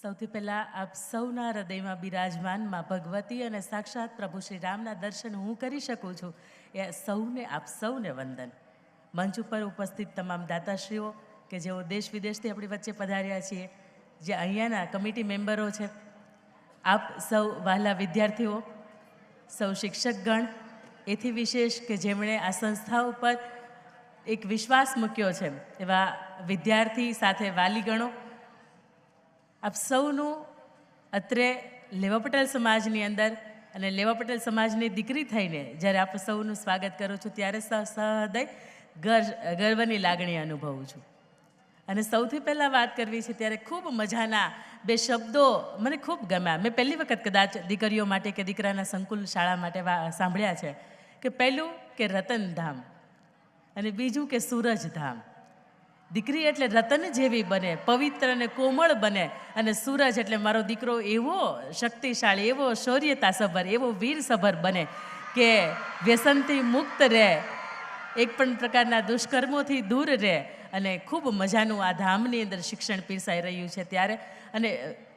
સૌથી પહેલાં આપ સૌના હૃદયમાં બિરાજમાન માં ભગવતી અને સાક્ષાત પ્રભુ શ્રી રામના દર્શન હું કરી શકું છું એ સૌને આપ સૌને વંદન. મંચ ઉપર ઉપસ્થિત તમામ દાતાશ્રીઓ કે જેઓ દેશ વિદેશથી આપણી વચ્ચે પધાર્યા છીએ, જે અહીંયાના કમિટી મેમ્બરો છે, આપ સૌ વહાલા વિદ્યાર્થીઓ, સૌ શિક્ષકગણ, એથી વિશેષ કે જેમણે આ સંસ્થા ઉપર એક વિશ્વાસ મૂક્યો છે એવા વિદ્યાર્થી સાથે વાલીગણો, આપ સૌનું અત્રે લેવા પટેલ સમાજની અંદર અને લેવા પટેલ સમાજની દીકરી થઈને જ્યારે આપ સૌનું સ્વાગત કરું છું ત્યારે સહૃદય ગર્વની લાગણી અનુભવું છું. અને સૌથી પહેલાં વાત કરવી છે ત્યારે ખૂબ મજાના બે શબ્દો મને ખૂબ ગમ્યા. મેં પહેલી વખત કદાચ દીકરીઓ માટે કે દીકરાના સંકુલ શાળા માટે સાંભળ્યા છે કે પહેલું કે રતનધામ અને બીજું કે સૂરજધામ. દીકરી એટલે રતન જેવી બને, પવિત્ર અને કોમળ બને, અને સૂરજ એટલે મારો દીકરો એવો શક્તિશાળી, એવો શૌર્યતાસભર, એવો વીરસભર બને કે વ્યસનથી મુક્ત રહે, એક પણ પ્રકારના દુષ્કર્મોથી દૂર રહે. અને ખૂબ મજાનું આ ધામની અંદર શિક્ષણ પીરસાઈ રહ્યું છે ત્યારે, અને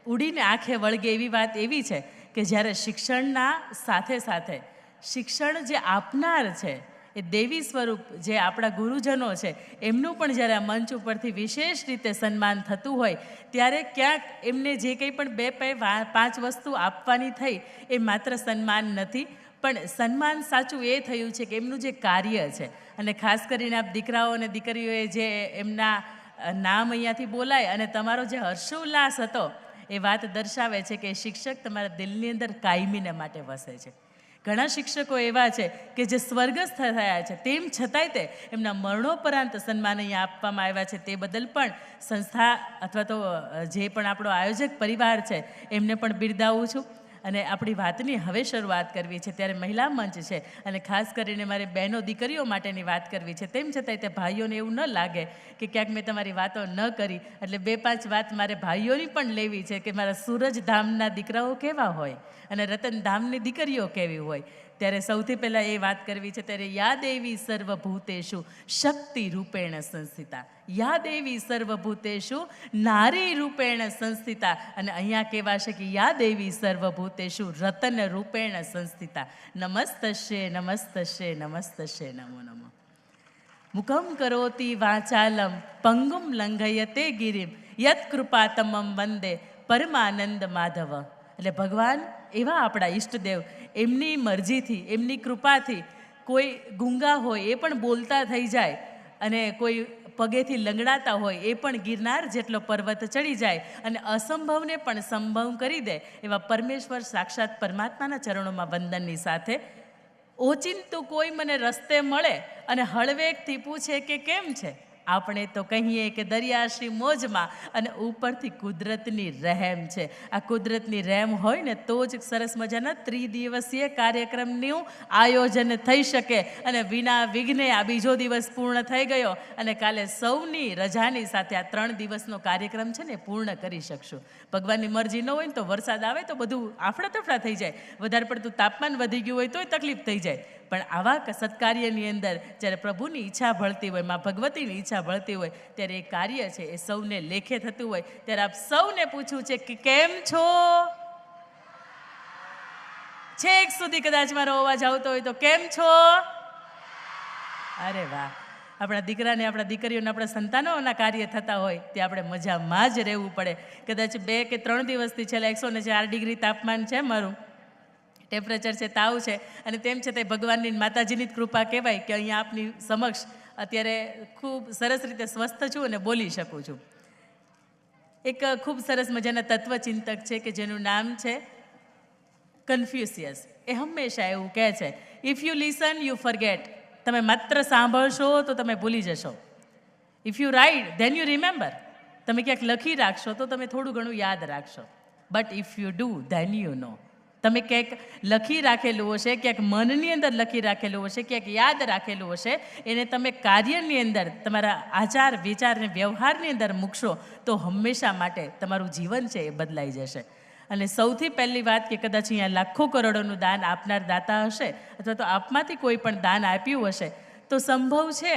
ઉડીને આંખે વળગે એવી વાત એવી છે કે જ્યારે શિક્ષણના સાથે સાથે શિક્ષણ જે આપનાર છે એ દેવી સ્વરૂપ જે આપણા ગુરુજનો છે એમનું પણ જ્યારે આ મંચ ઉપરથી વિશેષ રીતે સન્માન થતું હોય ત્યારે ક્યાંક એમને જે કંઈ પણ 2-5 વસ્તુ આપવાની થઈ એ માત્ર સન્માન નથી, પણ સન્માન સાચું એ થયું છે કે એમનું જે કાર્ય છે. અને ખાસ કરીને આપ દીકરાઓ અને દીકરીઓએ જે એમના નામ અહીંયાથી બોલાય અને તમારો જે હર્ષોલ્લાસ હતો એ વાત દર્શાવે છે કે શિક્ષક તમારા દિલની અંદર કાયમીને માટે વસે છે. ઘણા શિક્ષકો એવા છે કે જે સ્વર્ગસ્થ થયા છે, તેમ છતાંય તે એમના મરણોપરાંત સન્માન અહીંયા આપવામાં આવ્યા છે. તે બદલ પણ સંસ્થા અથવા તો જે પણ આપણો આયોજક પરિવાર છે એમને પણ બિરદાવું છું. અને આપણી વાતની હવે શરૂઆત કરવી છે ત્યારે મહિલા મંચ છે અને ખાસ કરીને મારે બહેનો દીકરીઓ માટેની વાત કરવી છે. તેમ છતાંય તે ભાઈઓને એવું ન લાગે કે ક્યાંક મેં તમારી વાતો ન કરી, એટલે 2-5 વાત મારે ભાઈઓની પણ લેવી છે કે મારા સૂરજધામના દીકરાઓ કેવા હોય અને રતનધામની દીકરીઓ કેવી હોય. ત્યારે સૌથી પહેલાં એ વાત કરવી છે ત્યારે યા દેવી સર્વભૂતેષુ શક્તિ રૂપેણ સંસ્થિતા, યા દેવી સર્વભૂતેષુ નારી રૂપેણ સંસ્થિતા. અને અહીંયા કહેવાશે કે યા દેવી સર્વભૂતેષુ રતન રૂપેણ સંસ્થિતા. નમસ્તસ્ય નમસ્તસ્ય નમસ્તસ્ય નમો નમઃ. મુખમ કરોતિ વાચાલમ પંગુમ લંઘયતે ગિરિમ યત કૃપાતમમ વંદે પરમાનંદ માધવ. એટલે ભગવાન એવા આપણા ઈષ્ટદેવ, એમની મરજીથી, એમની કૃપાથી કોઈ ગુંગા હોય એ પણ બોલતા થઈ જાય, અને કોઈ પગેથી લંગડાતા હોય એ પણ ગિરનાર જેટલો પર્વત ચડી જાય અને અસંભવને પણ સંભવ કરી દે એવા પરમેશ્વર સાક્ષાત પરમાત્માના ચરણોમાં વંદનની સાથે ઓચિંતું કોઈ મને રસ્તે મળે અને હળવેકથી પૂછે કે કેમ છે, આપણે તો કહીએ કે દરિયાશ્રી મોજમાં, અને ઉપરથી કુદરતની રહેમ છે. આ કુદરતની રહેમ હોય ને તો જ સરસ મજાના 3 દિવસીય કાર્યક્રમનું આયોજન થઈ શકે અને વિના વિઘ્ને આ બીજો દિવસ પૂર્ણ થઈ ગયો અને કાલે સૌની રજાની સાથે આ 3 દિવસનો કાર્યક્રમ છે ને પૂર્ણ કરી શકશું. ભગવાનની મરજી ન હોય ને તો વરસાદ આવે તો બધું આફડા તફડા થઈ જાય, વધારે પડતું તાપમાન વધી ગયું હોય તોય તકલીફ થઈ જાય. પણ આવા સત્કાર્યની અંદર જ્યારે પ્રભુની ઈચ્છા ભળતી હોય, માં ભગવતીની ઈચ્છા ભળતી હોય ત્યારે એ કાર્ય છે એ સૌને લેખે થતું હોય. ત્યારે આપ સૌને પૂછવું છે કે કેમ છો? છેક સુધી કદાચ મારો અવાજ આવતો હોય તો કેમ છો? અરે વાહ! આપણા દીકરાને, આપણા દીકરીઓને, આપણા સંતાનોના કાર્ય થતા હોય તે આપણે મજામાં જ રહેવું પડે. કદાચ 2 કે 3 દિવસથી છેલ્લા 104 ડિગ્રી તાપમાન છે, મારું ટેમ્પરેચર છે, તાવ છે, અને તેમ છતાંય ભગવાનની માતાજીની જ કૃપા કહેવાય કે અહીંયા આપની સમક્ષ અત્યારે ખૂબ સરસ રીતે સ્વસ્થ છું અને બોલી શકું છું. એક ખૂબ સરસ મજાના તત્વચિંતક છે કે જેનું નામ છે કન્ફ્યુશિયસ. એ હંમેશા એવું કહે છે, if you listen you forget. તમે માત્ર સાંભળશો તો તમે ભૂલી જશો. If you write then you remember. તમે ક્યાંક લખી રાખશો તો તમે થોડું ઘણું યાદ રાખશો. But if you do then you know. તમે ક્યાંક લખી રાખેલું હશે, ક્યાંક મનની અંદર લખી રાખેલું હશે, ક્યાંક યાદ રાખેલું હશે, એને તમે કાર્યની અંદર, તમારા આચાર વિચાર અને વ્યવહારની અંદર મૂકશો તો હંમેશા માટે તમારું જીવન છે એ બદલાઈ જશે. અને સૌથી પહેલી વાત કે કદાચ અહીંયા લાખો કરોડોનું દાન આપનાર દાતા હશે અથવા તો આપમાંથી કોઈ પણ દાન આપ્યું હશે તો સંભવ છે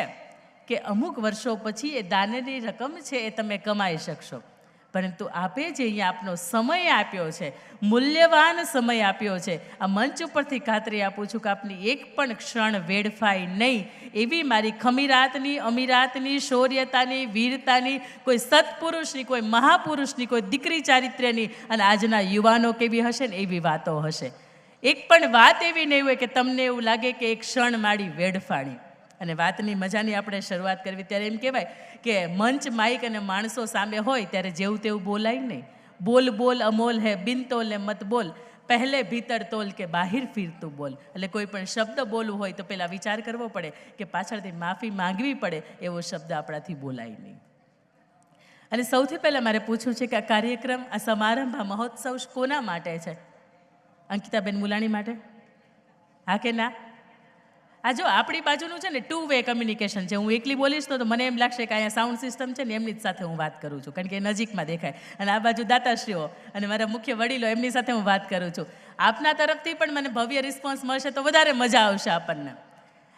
કે અમુક વર્ષો પછી એ દાનની રકમ છે એ તમે કમાઈ શકશો. પરંતુ આપે જે અહીંયા આપનો સમય આપ્યો છે, મૂલ્યવાન સમય આપ્યો છે, આ મંચ ઉપરથી ખાતરી આપું છું કે આપની એક પણ ક્ષણ વેડફાય નહીં, એવી મારી ખમીરાતની, અમીરાતની, શૌર્યતાની, વીરતાની, કોઈ સત્પુરુષની, કોઈ મહાપુરુષની, કોઈ દીકરી ચારિત્ર્યની અને આજના યુવાનો કેવી હશે ને એવી વાતો હશે. એક પણ વાત એવી નહીં હોય કે તમને એવું લાગે કે એક ક્ષણ મારી વેડફાણી. અને વાતની મજાની આપણે શરૂઆત કરવી ત્યારે એમ કહેવાય કે મંચ, માઇક અને માણસો સામે હોય ત્યારે જેવું તેવું બોલાય નહીં. બોલ બોલ અમોલ હે, બિન તોલે મત બોલ, પહેલે ભીતર તોલ કે બાહિર ફીરતું બોલ. એટલે કોઈ પણ શબ્દ બોલવું હોય તો પહેલાં વિચાર કરવો પડે કે પાછળથી માફી માંગવી પડે એવો શબ્દ આપણાથી બોલાય નહીં. અને સૌથી પહેલાં મારે પૂછવું છે કે આ કાર્યક્રમ, આ સમારંભ, આ મહોત્સવ કોના માટે છે? અંકિતાબેન મુલાણી માટે? હા કે ના? આ જો આપણી બાજુનું છે ને 2 વે કમ્યુનિકેશન છે. હું એકલી બોલીશ તો મને એમ લાગશે કે અહીંયા સાઉન્ડ સિસ્ટમ છે ને એમની જ સાથે હું વાત કરું છું, કારણ કે નજીકમાં દેખાય. અને આ બાજુ દાતાશ્રીઓ અને મારા મુખ્ય વડીલો, એમની સાથે હું વાત કરું છું. આપના તરફથી પણ મને ભવ્ય રિસ્પોન્સ મળશે તો વધારે મજા આવશે આપણને.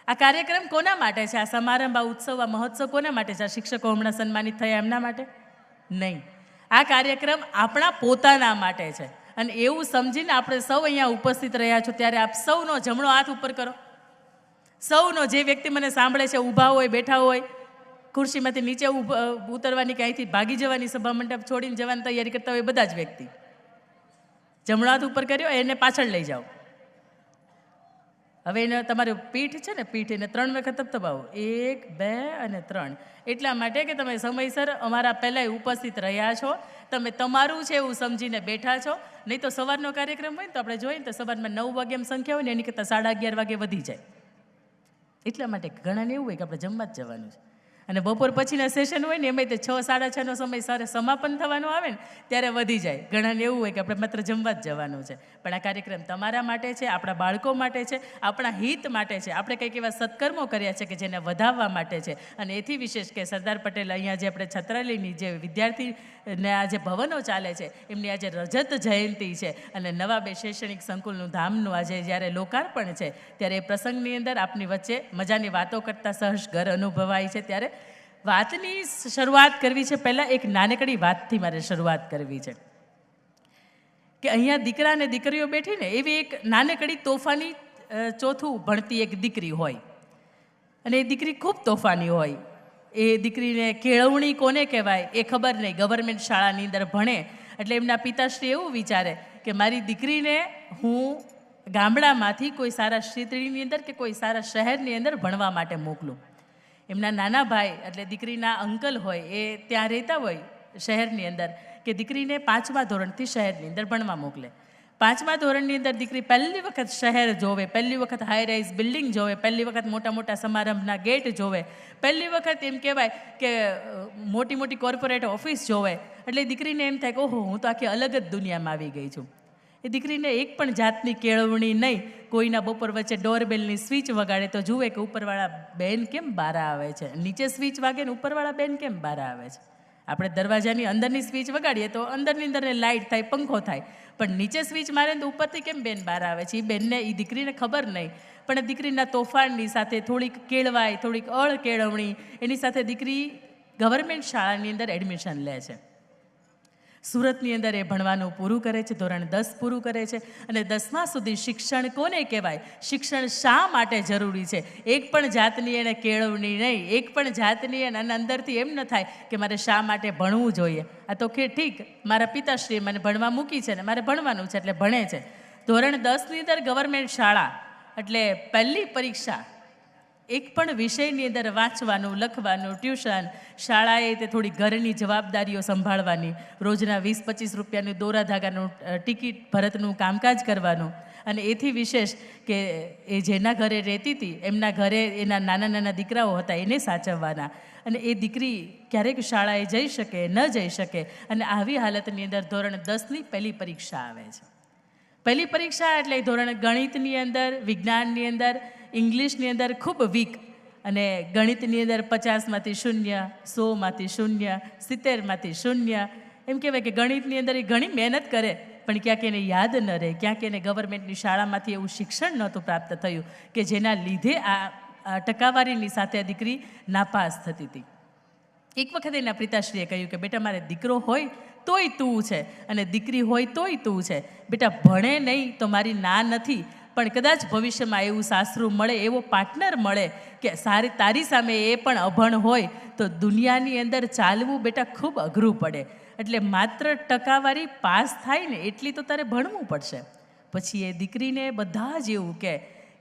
આ કાર્યક્રમ કોના માટે છે? આ સમારંભ, આ ઉત્સવ, આ મહોત્સવ કોના માટે છે? આ શિક્ષકો હમણાં સન્માનિત થયા એમના માટે નહીં. આ કાર્યક્રમ આપણા પોતાના માટે છે. અને એવું સમજીને આપણે સૌ અહીંયા ઉપસ્થિત રહ્યા છો ત્યારે આપ સૌનો જમણો હાથ ઉપર કરો. સૌનો, જે વ્યક્તિ મને સાંભળે છે, ઊભા હોય, બેઠા હોય, ખુરશીમાંથી નીચે ઉતરવાની કે અહીંથી ભાગી જવાની, સભા મંડપ છોડીને જવાની તૈયારી કરતા હોય, બધા જ વ્યક્તિ જમણો હાથ ઉપર કર્યો, એને પાછળ લઈ જાઓ. હવે એને તમારી પીઠ છે ને, પીઠ એને 3 વખત તપતપાવો, 1, 2 અને 3. એટલા માટે કે તમે સમયસર અમારા પહેલાંય ઉપસ્થિત રહ્યા છો, તમે તમારું છે એવું સમજીને બેઠા છો. નહીં તો સવારનો કાર્યક્રમ હોય ને તો આપણે જોઈએ ને તો સવારમાં 9 વાગ્યામાં સંખ્યા હોય ને એની કરતાં 11:30 વાગે વધી જાય. એટલા માટે ઘણાને એવું હોય કે આપણે જમવા જ જવાનું છે. અને બપોર પછીના સેશન હોય ને એમાં તો 6, 6:30નો સમય સારે સમાપન થવાનું આવે ને ત્યારે વધી જાય. ઘણાને એવું હોય કે આપણે માત્ર જમવા જ જવાનું છે. પણ આ કાર્યક્રમ તમારા માટે છે, આપણા બાળકો માટે છે, આપણા હિત માટે છે. આપણે કંઈક એવા સત્કર્મો કર્યા છે કે જેને વધાવવા માટે છે. અને એથી વિશેષ કે સરદાર પટેલ અહીંયા જે આપણે છત્રાલયની જે વિદ્યાર્થીને આ જે ભવનો ચાલે છે એમની આજે રજત જયંતિ છે અને નવા 2 શૈક્ષણિક સંકુલનું ધામનું આજે જ્યારે લોકાર્પણ છે ત્યારે એ પ્રસંગની અંદર આપની વચ્ચે મજાની વાતો કરતાં સહજ ઘર અનુભવાય છે. ત્યારે વાતની શરૂઆત કરવી છે. પહેલાં એક નાનકડી વાતથી મારે શરૂઆત કરવી છે કે અહીંયા દીકરા અને દીકરીઓ બેઠીને એવી એક નાનકડી તોફાની 4થું ભણતી એક દીકરી હોય અને એ દીકરી ખૂબ તોફાની હોય. એ દીકરીને કેળવણી કોને કહેવાય એ ખબર નહીં. ગવર્મેન્ટ શાળાની અંદર ભણે એટલે એમના પિતાશ્રી એવું વિચારે કે મારી દીકરીને હું ગામડામાંથી કોઈ સારા ક્ષેત્રની અંદર કે કોઈ સારા શહેરની અંદર ભણવા માટે મોકલું. એમના નાના ભાઈ એટલે દીકરીના અંકલ હોય એ ત્યાં રહેતા હોય શહેરની અંદર કે દીકરીને 5મા ધોરણથી શહેરની અંદર ભણવા મોકલે. 5મા ધોરણની અંદર દીકરી પહેલી વખત શહેર જોવે, પહેલી વખત હાઈ રાઇઝ બિલ્ડિંગ જોવે, પહેલી વખત મોટા મોટા સમારંભના ગેટ જોવે, પહેલી વખત એમ કહેવાય કે મોટી મોટી કોર્પોરેટ ઓફિસ જોવે. એટલે દીકરીને એમ થાય કે ઓહો, હું તો આખી અલગ જ દુનિયામાં આવી ગઈ છું. એ દીકરીને એક પણ જાતની કેળવણી નહીં. કોઈના બપોર વચ્ચે ડોરબેલની સ્વિચ વગાડે તો જુએ કે ઉપરવાળા બેન કેમ બહાર આવે છે, નીચે સ્વિચ વાગે ને ઉપરવાળા બેન કેમ બહાર આવે છે. આપણે દરવાજાની અંદરની સ્વિચ વગાડીએ તો અંદરની અંદર લાઇટ થાય, પંખો થાય, પણ નીચે સ્વિચ મારે તો ઉપરથી કેમ બેન બહાર આવે છે એ બેનને, એ દીકરીને ખબર નહીં. પણ દીકરીના તોફાનની સાથે થોડીક કેળવાય, થોડીક કેળવણી એની સાથે દીકરી ગવર્મેન્ટ શાળાની અંદર એડમિશન લે છે. સુરતની અંદર એ ભણવાનું પૂરું કરે છે, ધોરણ 10 પૂરું કરે છે. અને 10મા સુધી શિક્ષણ કોને કહેવાય, શિક્ષણ શા માટે જરૂરી છે, એક પણ જાતની એને કેળવણી નહીં, એક પણ જાતની એને અંદરથી એમ ન થાય કે મારે શા માટે ભણવું જોઈએ. આ તો કે ઠીક, મારા પિતાશ્રીએ મને ભણવા મૂકી છે ને મારે ભણવાનું છે એટલે ભણે છે. ધોરણ 10ની અંદર ગવર્મેન્ટ શાળા એટલે પહેલી પરીક્ષા, એક પણ વિષયની અંદર વાંચવાનું, લખવાનું, ટ્યુશન, શાળાએ તે થોડી ઘરની જવાબદારીઓ સંભાળવાની, રોજના 20-25 રૂપિયાનું દોરા ધાગાનું ટિકિટ ભરતનું કામકાજ કરવાનું. અને એથી વિશેષ કે એ જેના ઘરે રહેતી હતી એમના ઘરે એના નાના નાના દીકરાઓ હતા એને સાચવવાના. અને એ દીકરી ક્યારેક શાળાએ જઈ શકે, ન જઈ શકે. અને આવી હાલતની અંદર ધોરણ 10ની પહેલી પરીક્ષા આવે છે. પહેલી પરીક્ષા એટલે ધોરણ ગણિતની અંદર, વિજ્ઞાનની અંદર, ઇંગ્લિશની અંદર ખૂબ વીક. અને ગણિતની અંદર 50માંથી 0, 100માંથી 0, 70માંથી 0. એમ કહેવાય કે ગણિતની અંદર એ ઘણી મહેનત કરે પણ ક્યાંક એને યાદ ન રહે, ક્યાંક એને ગવર્મેન્ટની શાળામાંથી એવું શિક્ષણ નહોતું પ્રાપ્ત થયું કે જેના લીધે આ ટકાવારીની સાથે આ દીકરી નાપાસ થતી હતી. એક વખત એના પિતાશ્રીએ કહ્યું કે બેટા મારે દીકરો હોય તોય તું છે, અને દીકરી હોય તોય તું છે. બેટા ભણે નહીં તો મારી ના નથી, પણ કદાચ ભવિષ્યમાં એવું સાસરું મળે, એવો પાર્ટનર મળે કે તારી સામે એ પણ અભણ હોય, તો દુનિયાની અંદર ચાલવું બેટા ખૂબ અઘરું પડે. એટલે માત્ર ટકાવારી પાસ થાય ને એટલી તો તારે ભણવું પડશે. પછી એ દીકરીને બધા જ એવું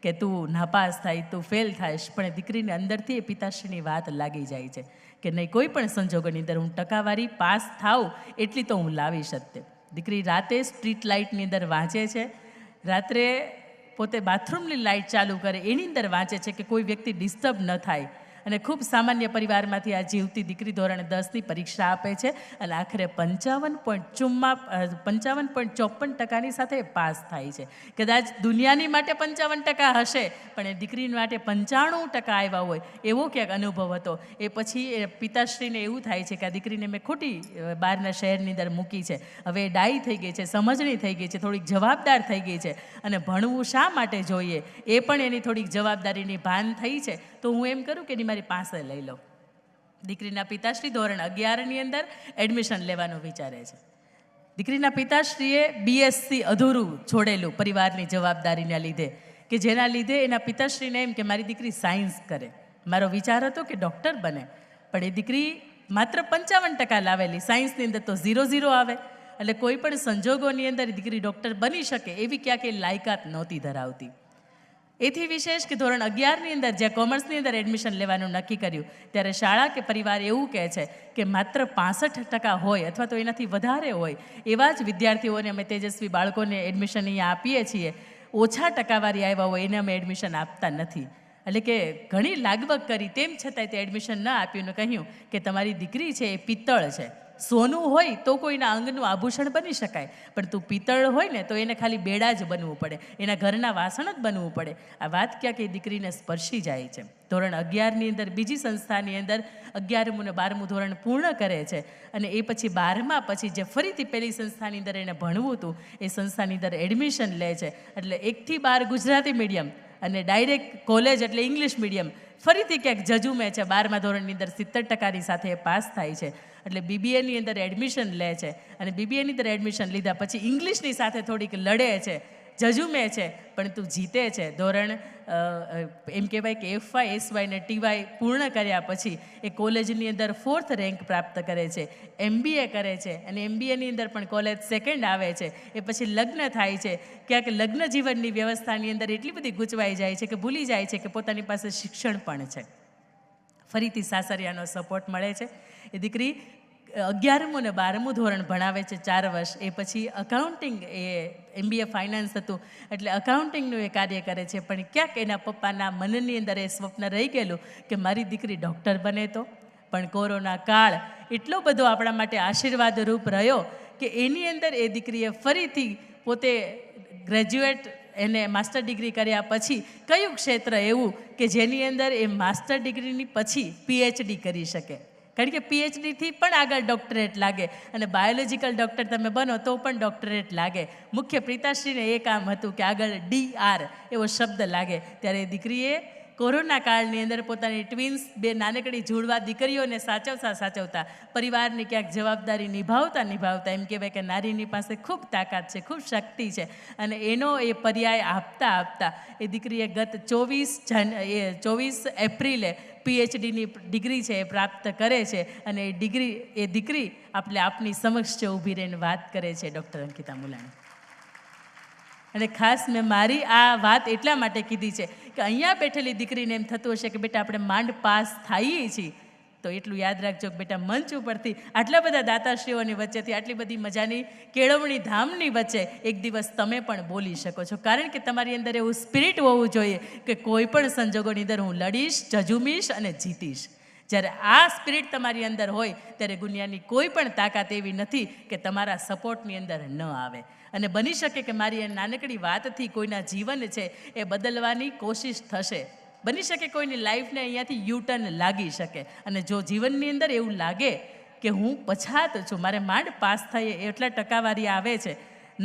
કે તું નાપાસ થાય, તું ફેલ થાઈશ, પણ એ દીકરીને અંદરથી એ પિતાશ્રીની વાત લાગી જાય છે કે નહીં, કોઈ પણ સંજોગોની અંદર હું ટકાવારી પાસ થાઉં એટલી તો હું લાવીશ જ તે. દીકરી રાતે સ્ટ્રીટ લાઇટની અંદર વાંચે છે, રાત્રે પોતે બાથરૂમની લાઇટ ચાલુ કરે એની અંદર વાંચે છે કે કોઈ વ્યક્તિ ડિસ્ટર્બ ન થાય. અને ખૂબ સામાન્ય પરિવારમાંથી આ જીવતી દીકરી ધોરણ 10ની પરીક્ષા આપે છે અને આખરે 55.54% સાથે પાસ થાય છે. કદાચ દુનિયાની માટે 55% હશે, પણ એ દીકરી માટે 95% આવ્યા હોય એવો ક્યાંક અનુભવ હતો. એ પછી એ પિતાશ્રીને એવું થાય છે કે આ દીકરીને મેં ખોટી બહારના શહેરની અંદર મૂકી છે, હવે એ ડાઈ થઈ ગઈ છે, સમજણી થઈ ગઈ છે, થોડીક જવાબદાર થઈ ગઈ છે, અને ભણવું શા માટે જોઈએ એ પણ એની થોડીક જવાબદારીની ભાન થઈ છે. તો હું એમ કરું કે એની મારી પાસે લઈ લો. દીકરીના પિતાશ્રી ધોરણ 11ની અંદર એડમિશન લેવાનું વિચારે છે. દીકરીના પિતાશ્રીએ BSc અધૂરું છોડેલું પરિવારની જવાબદારીના લીધે, કે જેના લીધે એના પિતાશ્રીને એમ કે મારી દીકરી સાયન્સ કરે. મારો વિચાર હતો કે ડૉક્ટર બને, પણ એ દીકરી માત્ર 55% લાવેલી, સાયન્સની અંદર તો 0 આવે. એટલે કોઈ પણ સંજોગોની અંદર દીકરી ડૉક્ટર બની શકે એવી ક્યાંક એ લાયકાત નહોતી ધરાવતી. એથી વિશેષ કે ધોરણ 11ની અંદર જ્યાં કોમર્સની અંદર એડમિશન લેવાનું નક્કી કર્યું, ત્યારે શાળા કે પરિવાર એવું કહે છે કે માત્ર 65% હોય અથવા તો એનાથી વધારે હોય એવા જ વિદ્યાર્થીઓને અમે તેજસ્વી બાળકોને એડમિશન અહીંયા આપીએ છીએ. ઓછા ટકાવારી આવ્યા હોય એને અમે એડમિશન આપતા નથી. એટલે કે ઘણી લાગવગ કરી, તેમ છતાંય તે એડમિશન ન આપ્યું ને કહ્યું કે તમારી દીકરી છે એ પિત્તળ છે. સોનું હોય તો કોઈના અંગનું આભૂષણ બની શકાય, પણ તું પિત્તળ હોય ને તો એને ખાલી બેડા જ બનવું પડે, એના ઘરના વાસણ જ બનવું પડે. આ વાત ક્યાંક એ દીકરીને સ્પર્શી જાય છે. ધોરણ 11ની અંદર બીજી સંસ્થાની અંદર 11મું ને 12મું ધોરણ પૂર્ણ કરે છે, અને એ પછી 12મા પછી જે ફરીથી પહેલી સંસ્થાની અંદર એને ભણવું હતું એ સંસ્થાની અંદર એડમિશન લે છે. એટલે 1 થી 12 ગુજરાતી મીડિયમ અને ડાયરેક્ટ કોલેજ એટલે ઇંગ્લિશ મીડિયમ ફરીથી ક્યાંક જજુમે છે. 12મા ધોરણની અંદર 70% સાથે પાસ થાય છે. એટલે BBAની અંદર એડમિશન લે છે, અને BBAની અંદર એડમિશન લીધા પછી ઇંગ્લિશની સાથે થોડીક લડે છે, જજુમે છે, પણ તું જીતે છે. ધોરણ એમ કહેવાય કે FY, SY ને TY પૂર્ણ કર્યા પછી એ કોલેજની અંદર 4th રેન્ક પ્રાપ્ત કરે છે, MBA કરે છે, અને MBAની અંદર પણ કોલેજ 2nd આવે છે. એ પછી લગ્ન થાય છે. ક્યાંક લગ્ન જીવનની વ્યવસ્થાની અંદર એટલી બધી ગૂંચવાઈ જાય છે કે ભૂલી જાય છે કે પોતાની પાસે શિક્ષણ પણ છે. ફરીથી સાસરિયાનો સપોર્ટ મળે છે. એ દીકરી 11મું ને 12મું ધોરણ ભણાવે છે 4 વર્ષ. એ પછી અકાઉન્ટિંગ, એ MBA ફાઇનાન્સ હતું એટલે અકાઉન્ટિંગનું એ કાર્ય કરે છે. પણ ક્યાંક એના પપ્પાના મનની અંદર એ સ્વપ્ન રહી ગયેલું કે મારી દીકરી ડૉક્ટર બને તો. પણ કોરોના કાળ એટલો બધો આપણા માટે આશીર્વાદરૂપ રહ્યો કે એની અંદર એ દીકરીએ ફરીથી પોતે ગ્રેજ્યુએટ, એને માસ્ટર ડિગ્રી કર્યા પછી કયું ક્ષેત્ર એવું કે જેની અંદર એ માસ્ટર ડિગ્રીની પછી PhD કરી શકે. કારણ કે PhDથી પણ આગળ ડૉક્ટરેટ લાગે, અને બાયોલોજિકલ ડૉક્ટર તમે બનો તો પણ ડૉક્ટરેટ લાગે. મુખ્ય પિતાશ્રીને એ કામ હતું કે આગળ DR એવો શબ્દ લાગે. ત્યારે દીકરીએ કોરોના કાળની અંદર પોતાની ટ્વિન્સ 2 નાનકડી જુડવા દીકરીઓને સાચવતા પરિવારની ક્યાંક જવાબદારી નિભાવતા એમ કહેવાય કે નારીની પાસે ખૂબ તાકાત છે, ખૂબ શક્તિ છે, અને એનો એ પર્યાય આપતા એ દીકરીએ ગત 24 એપ્રિલે PhDની ડિગ્રી છે એ પ્રાપ્ત કરે છે. અને એ દીકરી આપની સમક્ષ છે ઊભી રહીને વાત કરે છે, ડૉક્ટર અંકિતા મુલાણી. અને ખાસ મેં મારી આ વાત એટલા માટે કીધી છે કે અહીંયા બેઠેલી દીકરીને એમ થતું હશે કે બેટા આપણે માંડ પાસ થઈએ છીએ, તો એટલું યાદ રાખજો કે બેટા મંચ ઉપરથી આટલા બધા દાતાશ્રીઓની વચ્ચેથી આટલી બધી મજાની કેળવણી ધામની વચ્ચે એક દિવસ તમે પણ બોલી શકો છો. કારણ કે તમારી અંદર એવું સ્પિરિટ હોવું જોઈએ કે કોઈ પણ સંજોગોની અંદર હું લડીશ, જજુમીશ અને જીતીશ. જ્યારે આ સ્પિરિટ તમારી અંદર હોય ત્યારે દુનિયાની કોઈ પણ તાકાત એવી નથી કે તમારા સપોર્ટની અંદર ન આવે. અને બની શકે કે મારી એ નાનકડી વાતથી કોઈના જીવન છે એ બદલવાની કોશિશ થશે. બની શકે કોઈની લાઈફને અહીંયાથી યુટર્ન લાગી શકે. અને જો જીવનની અંદર એવું લાગે કે હું પછાત છું, મારે માંડ પાસ થઈએ એટલા ટકાવારી આવે છે,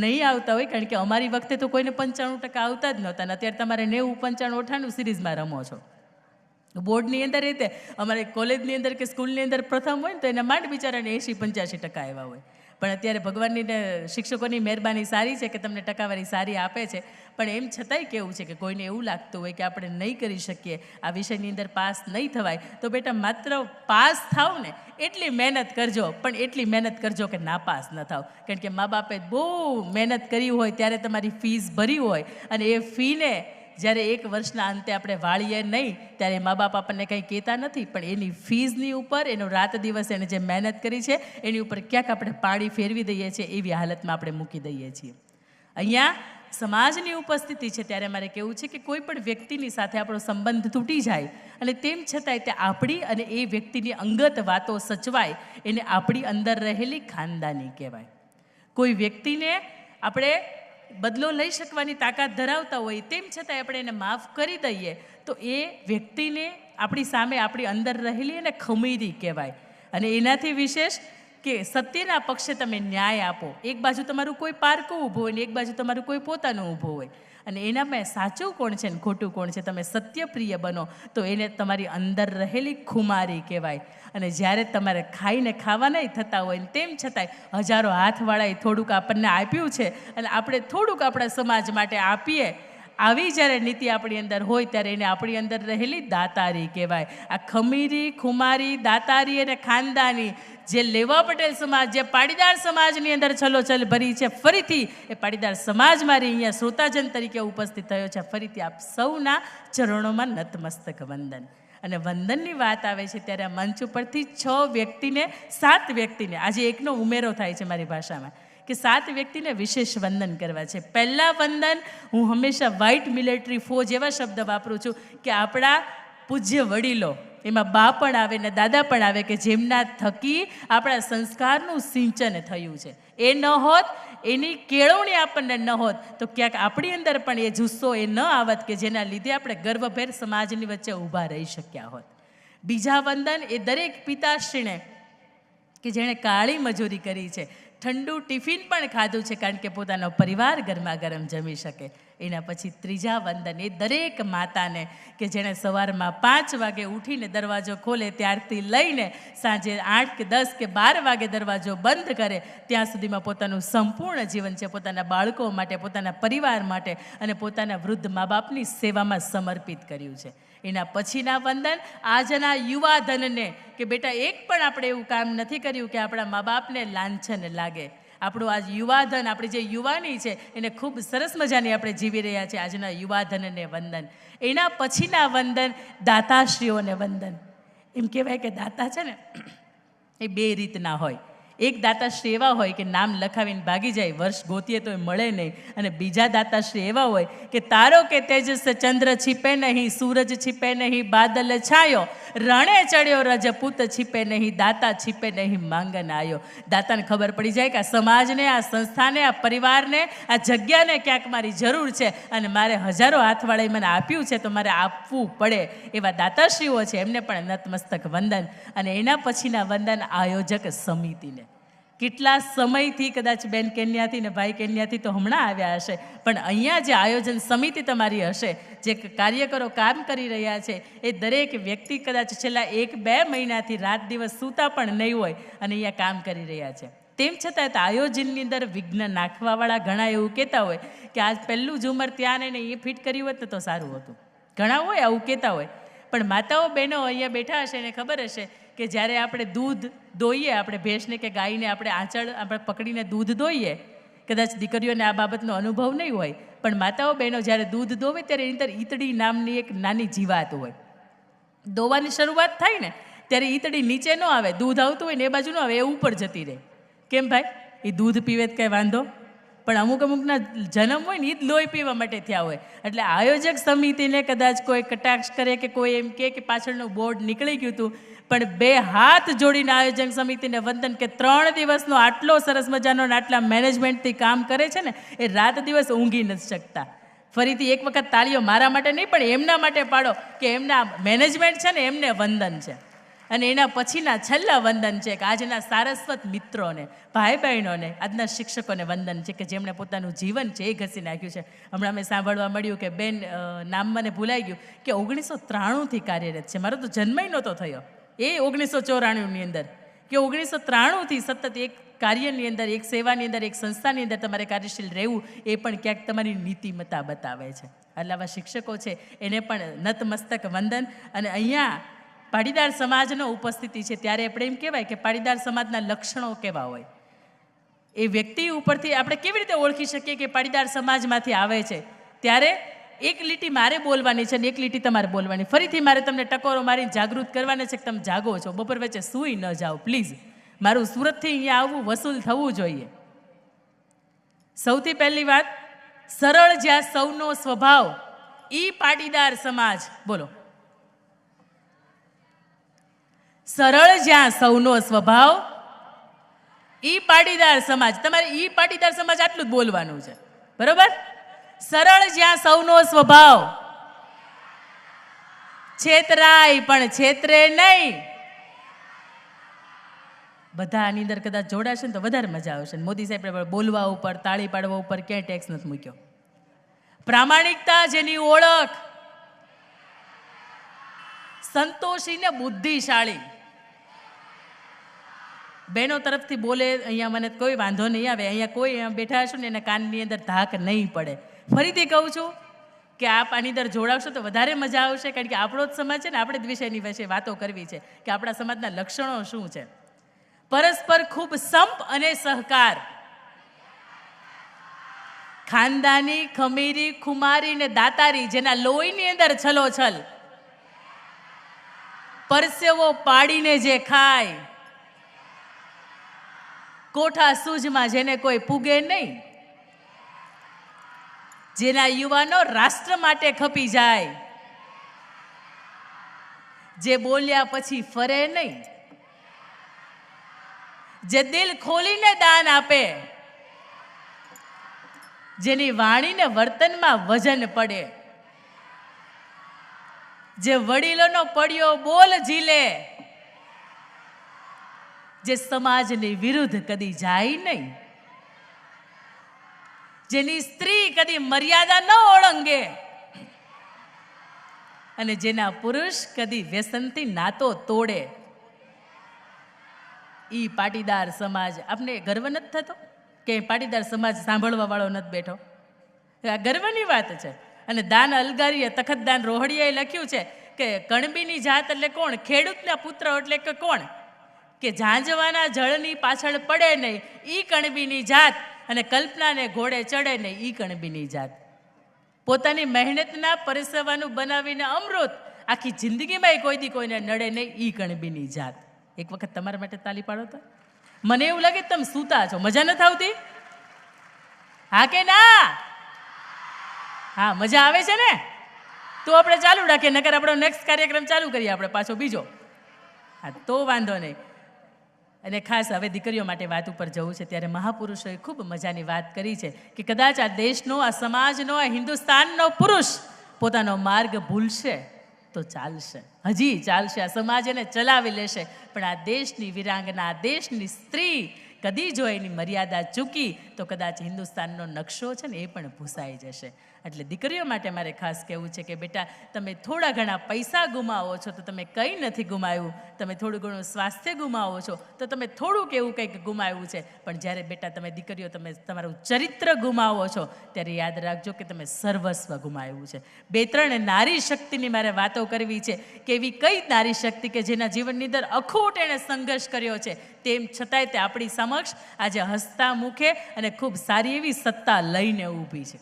નહીં આવતા હોય, કારણ કે અમારી વખતે તો કોઈને 95% આવતા જ નહોતા. અત્યારે તમારે 90, 95, 98 સિરીઝમાં રમો છો. બોર્ડની અંદર રીતે અમારે કોલેજની અંદર કે સ્કૂલની અંદર પ્રથમ હોય ને તો એના માંડ બિચારાને 80-85% આવ્યા હોય. પણ અત્યારે ભગવાનની ને શિક્ષકોની મહેરબાની સારી છે કે તમને ટકાવારી સારી આપે છે. પણ એમ છતાંય કેવું છે કે કોઈને એવું લાગતું હોય કે આપણે નહીં કરી શકીએ, આ વિષયની અંદર પાસ નહીં થવાય, તો બેટા માત્ર પાસ થાવ ને એટલી મહેનત કરજો, પણ એટલી મહેનત કરજો કે નાપાસ ન થાવ. કારણ કે મા બાપે બહુ મહેનત કરી હોય ત્યારે તમારી ફીસ ભરી હોય, અને એ ફીને જ્યારે એક વર્ષના અંતે આપણે વાળીએ નહીં ત્યારે મા બાપ આપણને કંઈ કહેતા નથી, પણ એની ફીઝની ઉપર એનો રાત દિવસ એને જે મહેનત કરી છે એની ઉપર ક્યાંક આપણે પાણી ફેરવી દઈએ છીએ, એવી હાલતમાં આપણે મૂકી દઈએ છીએ. અહીંયા સમાજની ઉપસ્થિતિ છે ત્યારે મારે કહેવું છે કે કોઈ પણ વ્યક્તિની સાથે આપણો સંબંધ તૂટી જાય અને તેમ છતાંય તે આપણી અને એ વ્યક્તિની અંગત વાતો સચવાય, એને આપણી અંદર રહેલી ખાનદાની કહેવાય. કોઈ વ્યક્તિને આપણે બદલો લઈ શકવાની તાકાત ધરાવતા હોય તેમ છતાંય આપણે એને માફ કરી દઈએ તો એ વ્યક્તિને આપણી સામે આપણી અંદર રહેલી એને ખમીરી કહેવાય. અને એનાથી વિશેષ કે સત્યના પક્ષે તમે ન્યાય આપો. એક બાજુ તમારું કોઈ પારકું ઊભું હોય ને એક બાજુ તમારું કોઈ પોતાનું ઊભું હોય, અને એનામાં સાચું કોણ છે ને ખોટું કોણ છે તમે સત્યપ્રિય બનો તો એને તમારી અંદર રહેલી ખુમારી કહેવાય. અને જ્યારે તમારે ખાઈને ખાવાના થતા હોય ને તેમ છતાંય હજારો હાથવાળાએ થોડુંક આપણને આપ્યું છે અને આપણે થોડુંક આપણા સમાજ માટે આપીએ, આવી જ્યારે નીતિ આપણી અંદર હોય ત્યારે એને આપણી અંદર રહેલી દાતારી કહેવાય. આ ખમીરી, ખુમારી, દાતારી અને ખાનદાની જે લેવા પટેલ સમાજ, જે પાટીદાર સમાજની અંદર છલોછલ ભરી છે, ફરીથી એ પાટીદાર સમાજ મારી અહીંયા શ્રોતાજન તરીકે ઉપસ્થિત થયો છે. ફરીથી આપ સૌના ચરણોમાં નતમસ્તક વંદન. અને વંદનની વાત આવે છે ત્યારે આ મંચ ઉપરથી 6 વ્યક્તિને 7 વ્યક્તિને આજે એકનો ઉમેરો થાય છે મારી ભાષામાં કે 7 વ્યક્તિને વિશેષ વંદન કરવા છે. પહેલાં વંદન હું હંમેશા વ્હાઇટ મિલિટરી ફોજ એવા શબ્દ વાપરું છું કે આપણા પૂજ્ય વડીલો, એમાં બા પણ આવે ને દાદા પણ આવે કે જેમના થકી આપણા સંસ્કારનું સિંચન થયું છે. એ ન હોત, એની કેળવણી આપણને ન હોત તો ક્યાંક આપણી અંદર પણ એ જુસ્સો એ ન આવત કે જેના લીધે આપણે ગર્વભેર સમાજની વચ્ચે ઊભા રહી શક્યા હોત. બીજા વંદન એ દરેક પિતાશ્રીને કે જેણે કાળી મજૂરી કરી છે, ઠંડુ ટિફિન પણ ખાધું છે કારણ કે પોતાનો પરિવાર ગરમા ગરમ જમી શકે. એના પછી ત્રીજા વંદન એ દરેક માતાને કે જેણે સવારમાં 5 વાગે ઉઠીને દરવાજો ખોલે ત્યારથી લઈને સાંજે 8 કે 10 કે 12 વાગે દરવાજો બંધ કરે ત્યાં સુધીમાં પોતાનું સંપૂર્ણ જીવન છે પોતાના બાળકો માટે, પોતાના પરિવાર માટે અને પોતાના વૃદ્ધ મા બાપની સેવામાં સમર્પિત કર્યું છે. એના પછીના વંદન આજના યુવા ધનને કે બેટા એક પણ આપણે એવું કામ નથી કર્યું કે આપણા મા બાપને લાંછન લાગે. આપણું આજ યુવાધન, આપણી જે યુવાની છે એને ખૂબ સરસ મજાની આપણે જીવી રહ્યા છીએ. આજના યુવાધનને વંદન. એના પછીના વંદન દાતાશ્રીઓને વંદન. એમ કહેવાય કે દાતા છે ને એ 2 રીતના હોય. એક દાતાશ્રી એવા હોય કે નામ લખાવીને ભાગી જાય, વર્ષ ગોતીએ તો એ મળે નહીં. અને બીજા દાતાશ્રી એવા હોય કે તારો કે તેજસ ચંદ્ર છીપે નહીં, સૂરજ છીપે નહીં, બાદલ છાયો, રણે ચડ્યો રજપૂત છીપે નહીં, દાતા છીપે નહીં, માંગન આયો. દાતાને ખબર પડી જાય કે આ સમાજને, આ સંસ્થાને, આ પરિવારને, આ જગ્યાને ક્યાંક મારી જરૂર છે અને મારે હજારો હાથવાળાએ મને આપ્યું છે તો મારે આપવું પડે. એવા દાતાશ્રીઓ છે એમને પણ નતમસ્તક વંદન. અને એના પછીના વંદન આયોજક સમિતિને. કેટલા સમયથી કદાચ બેન કેન્યાથી ને ભાઈ કેન્યાથી તો હમણાં આવ્યા હશે, પણ અહીંયા જે આયોજન સમિતિ તમારી હશે, જે કાર્યકરો કામ કરી રહ્યા છે, એ દરેક વ્યક્તિ કદાચ છેલ્લા 1-2 મહિનાથી રાત દિવસ સૂતા પણ નહીં હોય અને અહીંયા કામ કરી રહ્યા છે. તેમ છતાં આયોજનની અંદર વિઘ્ન નાખવાવાળા ઘણા એવું કહેતા હોય કે આજ પહેલું ઝુમર ત્યાં ને એ ફિટ કર્યું હોત તો સારું હતું. ઘણા હોય આવું કહેતા હોય, પણ માતાઓ બહેનો અહીંયા બેઠા હશે એને ખબર હશે કે જ્યારે આપણે દૂધ દોઈએ, આપણે ભેંસને કે ગાયને આપણે આંચળ આપણે પકડીને દૂધ દોઈએ, કદાચ દીકરીઓને આ બાબતનો અનુભવ નહીં હોય, પણ માતાઓ બહેનો જ્યારે દૂધ દોવે ત્યારે એની અંદર ઈતડી નામની એક નાની જીવાત હોય. દોવાની શરૂઆત થાય ને ત્યારે ઈતડી નીચે ન આવે, દૂધ આવતું હોય ને એ બાજુ ન આવે, એ ઉપર જતી રહે. કેમ ભાઈ? એ દૂધ પીવે તો કંઈ વાંધો, પણ અમુકના જન્મ હોય ને એ જ લોહી પીવા માટે થયા હોય. એટલે આયોજક સમિતિને કદાચ કોઈ કટાક્ષ કરે કે કોઈ એમ કે પાછળનું બોર્ડ નીકળી ગયું હતું, પણ 2 હાથ જોડીને આયોજક સમિતિને વંદન કે 3 દિવસનો આટલો સરસ મજાનો આટલા મેનેજમેન્ટથી કામ કરે છે ને, એ રાત દિવસ ઊંઘી નથી શકતા. ફરીથી એક વખત તાળીઓ મારા માટે નહીં પણ એમના માટે પાડો કે એમના મેનેજમેન્ટ છે ને એમને વંદન છે. અને એના પછીના છેલ્લા વંદન છે કે આજના સારસ્વત મિત્રોને, ભાઈ બહેનોને, આજના શિક્ષકોને વંદન છે કે જેમણે પોતાનું જીવન છે એ ઘસી નાખ્યું છે. હમણાં મેં સાંભળવા મળ્યું કે બેન, નામ મને ભૂલાઈ ગયું, કે 1993થી કાર્યરત છે. મારો તો જન્મય નહોતો થયો એ 1994ની અંદર કે 1993થી સતત એક કાર્યની અંદર, એક સેવાની અંદર, એક સંસ્થાની અંદર તમારે કાર્યશીલ રહેવું, એ પણ ક્યાંક તમારી નીતિમત્તા બતાવે છે. એટલે આવા શિક્ષકો છે એને પણ નતમસ્તક વંદન. અને અહીંયા પાટીદાર સમાજનો ઉપસ્થિતિ છે ત્યારે આપણે એમ કહેવાય કે પાટીદાર સમાજના લક્ષણો કેવા હોય, એ વ્યક્તિ ઉપરથી આપણે કેવી રીતે ઓળખી શકીએ કે પાટીદાર સમાજમાંથી આવે છે. ત્યારે એક લીટી મારે બોલવાની છે અને એક લીટી તમારે બોલવાની. ફરીથી મારે તમને ટકોરો મારીને જાગૃત કરવાના છે કે તમે જાગો છો, બપોર વચ્ચે સૂઈ ન જાઓ પ્લીઝ. મારું સુરતથી અહીંયા આવવું વસૂલ થવું જોઈએ. સૌથી પહેલી વાત, સરળ જ્યાં સૌનો સ્વભાવ ઈ પાટીદાર સમાજ. બોલો, સરળ જ્યાં સૌનો સ્વભાવ ઈ પાટીદાર સમાજ. તમારે ઈ પાટીદાર સમાજ આટલું જ બોલવાનું છે, બરોબર? સરળ જ્યાં સૌનો સ્વભાવ, છેતરાય પણ છેતરે નહીં. બધા આની અંદર કદાચ જોડાશે ને તો વધારે મજા આવશે. મોદી સાહેબ બોલવા ઉપર, તાળી પાડવા ઉપર ક્યાંય ટેક્સ નથી મૂક્યો. પ્રામાણિકતા જેની ઓળખ, સંતોષી ને બુદ્ધિશાળી. બહેનો તરફથી બોલે અહીંયા મને કોઈ વાંધો નહીં આવે. અહીંયા કોઈ બેઠા હશો ને એના કાનની અંદર ધાક નહીં પડે. ફરીથી કહું છું કે આપ આની અંદર જોડાવશો તો વધારે મજા આવશે, કારણ કે આપણો જ સમાજ છે ને, આપણે જ વિષયની વિશે વાતો કરવી છે કે આપણા સમાજના લક્ષણો શું છે. પરસ્પર ખૂબ સંપ અને સહકાર, ખાનદાની, ખમીરી, ખુમારી ને દાતારી, જેના લોહીની અંદર છલોછલ, પરસેવો પાડીને જે ખાય, કોઠા સૂઝમાં જેને કોઈ પૂગે નહીં, જેના યુવાનો રાષ્ટ્ર માટે ખપી જાય, જે બોલ્યા પછી ફરે નહીં, જે દિલ ખોલીને દાન આપે, જેની વાણીને વર્તનમાં વજન પડે, જે વડીલોનો પડ્યો બોલ ઝીલે, જે સમાજની વિરુદ્ધ કદી જાય નહીં, જેની સ્ત્રી કદી મર્યાદા ન ઓળંગે અને જેના પુરુષ કદી વ્યસનથી નાતો તોડે, ઈ પાટીદાર સમાજ. આપને ગર્વ નથી થતો કે પાટીદાર સમાજ સાંભળવા વાળો નથી બેઠો? આ ગર્વની વાત છે. અને દાન અલગારીએ, તખતદાન રોહડિયાએ લખ્યું છે કે કણબીની જાત એટલે કોણ? ખેડૂતના પુત્ર એટલે કે કોણ? કે ઝાંઝવાના જળની પાછળ પડે નહીં, ઈ કણબીની જાત. અને કલ્પનાને ઘોડે ચડે નહીં, ઈ કણબીની જાત. પોતાની મહેનતના પરિસવાનું બનાવીને અમૃત, આખી જિંદગીમાં કોઈ દી કોઈને નડે નહીં, ઈ કણબીની જાત. એક વખત તમારા માટે તાલી પાડો તો. મને એવું લાગે તમે સૂતા છો, મજા નથી આવતી? હા કે ના? હા, મજા આવે છે ને? તો આપણે ચાલુ રાખીએ, નકર આપણો નેક્સ્ટ કાર્યક્રમ ચાલુ કરીએ આપણે પાછો બીજો. હા, તો વાંધો નહીં. અને ખાસ હવે દીકરીઓ માટે વાત ઉપર જવું છે ત્યારે મહાપુરુષોએ ખૂબ મજાની વાત કરી છે કે કદાચ આ દેશનો, આ સમાજનો, આ હિન્દુસ્તાનનો પુરુષ પોતાનો માર્ગ ભૂલશે તો ચાલશે, હજી ચાલશે, આ સમાજ એને ચલાવી લેશે. પણ આ દેશની વિરાંગના, આ દેશની સ્ત્રી કદી જો એની મર્યાદા ચૂકી તો કદાચ હિન્દુસ્તાનનો નકશો છે ને એ પણ ભૂસાઈ જશે. એટલે દીકરીઓ માટે મારે ખાસ કહેવું છે કે બેટા, તમે થોડા ઘણા પૈસા ગુમાવો છો તો તમે કંઈ નથી ગુમાવ્યું. તમે થોડું ઘણું સ્વાસ્થ્ય ગુમાવો છો તો તમે થોડુંક એવું કંઈક ગુમાવ્યું છે. પણ જ્યારે બેટા તમે દીકરીઓ તમે તમારું ચરિત્ર ગુમાવો છો ત્યારે યાદ રાખજો કે તમે સર્વસ્વ ગુમાવ્યું છે. બે ત્રણ નારી શક્તિની મારે વાતો કરવી છે કે એવી કઈ નારી શક્તિ કે જેના જીવનની અંદર અખૂટ એણે સંઘર્ષ કર્યો છે, તેમ છતાંય તે આપણી સમક્ષ આજે હસતા મુખે અને ખૂબ સારી એવી સત્તા લઈને ઊભી છે.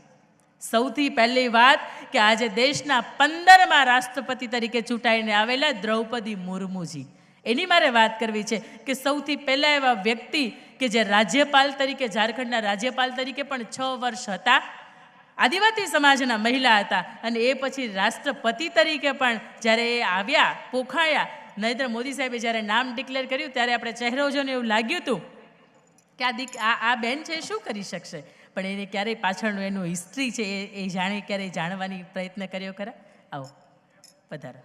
સૌથી પહેલી વાત કે આજે દેશના 15મા રાષ્ટ્રપતિ તરીકે ચૂંટાઈને આવેલા દ્રૌપદી મુર્મુજી, એની મારે વાત કરવી છે કે સૌથી પહેલા એવા વ્યક્તિ કે જે રાજ્યપાલ તરીકે, ઝારખંડના રાજ્યપાલ તરીકે પણ 6 વર્ષ હતા, આદિવાસી સમાજના મહિલા હતા, અને એ પછી રાષ્ટ્રપતિ તરીકે પણ જ્યારે એ આવ્યા, પોખાયા, નરેન્દ્ર મોદી સાહેબે જ્યારે નામ ડિક્લેર કર્યું ત્યારે આપણે ચહેરો જોઈને એવું લાગ્યું હતું કે આ બેન છે શું કરી શકશે. પણ એને ક્યારેય પાછળનું એનું હિસ્ટ્રી છે એ ક્યારેય જાણવાની પ્રયત્ન કર્યો ખરા? આવો પધારો.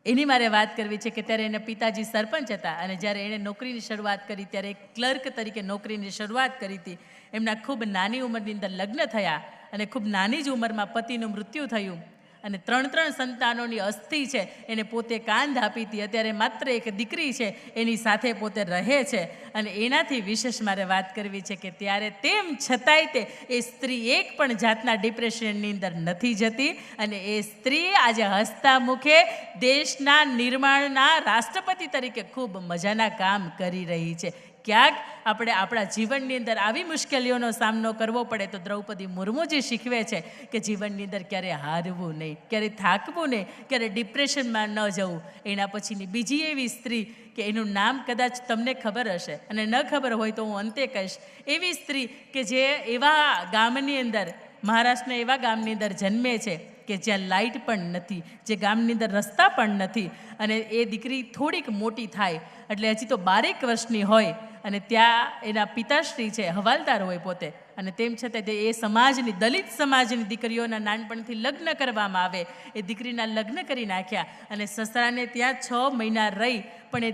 એની મારે વાત કરવી છે કે ત્યારે એના પિતાજી સરપંચ હતા અને જ્યારે એણે નોકરીની શરૂઆત કરી ત્યારે એક ક્લર્ક તરીકે નોકરીની શરૂઆત કરી હતી. એમના ખૂબ નાની ઉંમરની અંદર લગ્ન થયા અને ખૂબ નાની જ ઉંમરમાં પતિનું મૃત્યુ થયું અને 3 સંતાનોની અસ્થિ છે એને પોતે કાંધ આપી હતી. અત્યારે માત્ર એક દીકરી છે એની સાથે પોતે રહે છે. અને એનાથી વિશેષ મારે વાત કરવી છે કે ત્યારે તેમ છતાંય તે એ સ્ત્રી એક પણ જાતના ડિપ્રેશનની અંદર નથી જતી. અને એ સ્ત્રી આજે હસતા મુખે દેશના નિર્માણના રાષ્ટ્રપતિ તરીકે ખૂબ મજાના કામ કરી રહી છે. ક્યાંક આપણે આપણા જીવનની અંદર આવી મુશ્કેલીઓનો સામનો કરવો પડે તો દ્રૌપદી મુર્મુજી શીખવે છે કે જીવનની અંદર ક્યારે હારવું નહીં, ક્યારે થાકવું નહીં, ક્યારે ડિપ્રેશનમાં ન જવું. એના પછીની બીજી એવી સ્ત્રી કે એનું નામ કદાચ તમને ખબર હશે અને ન ખબર હોય તો હું અંતે કહીશ. એવી સ્ત્રી કે જે એવા ગામની અંદર, મહારાષ્ટ્રના એવા ગામની અંદર જન્મે છે કે જ્યાં લાઇટ પણ નથી, જે ગામની અંદર રસ્તા પણ નથી. અને એ દીકરી થોડીક મોટી થાય એટલે હજી તો 12 વર્ષની હોય અને ત્યાં એના પિતાશ્રી છે હવાલદાર હોય પોતે. અને તેમ છતાં એ સમાજની, દલિત સમાજની દીકરીઓના નાનપણથી લગ્ન કરવામાં આવે. એ દીકરીના લગ્ન કરી નાખ્યા અને સસરાને ત્યાં 6 મહિના રહી. પણ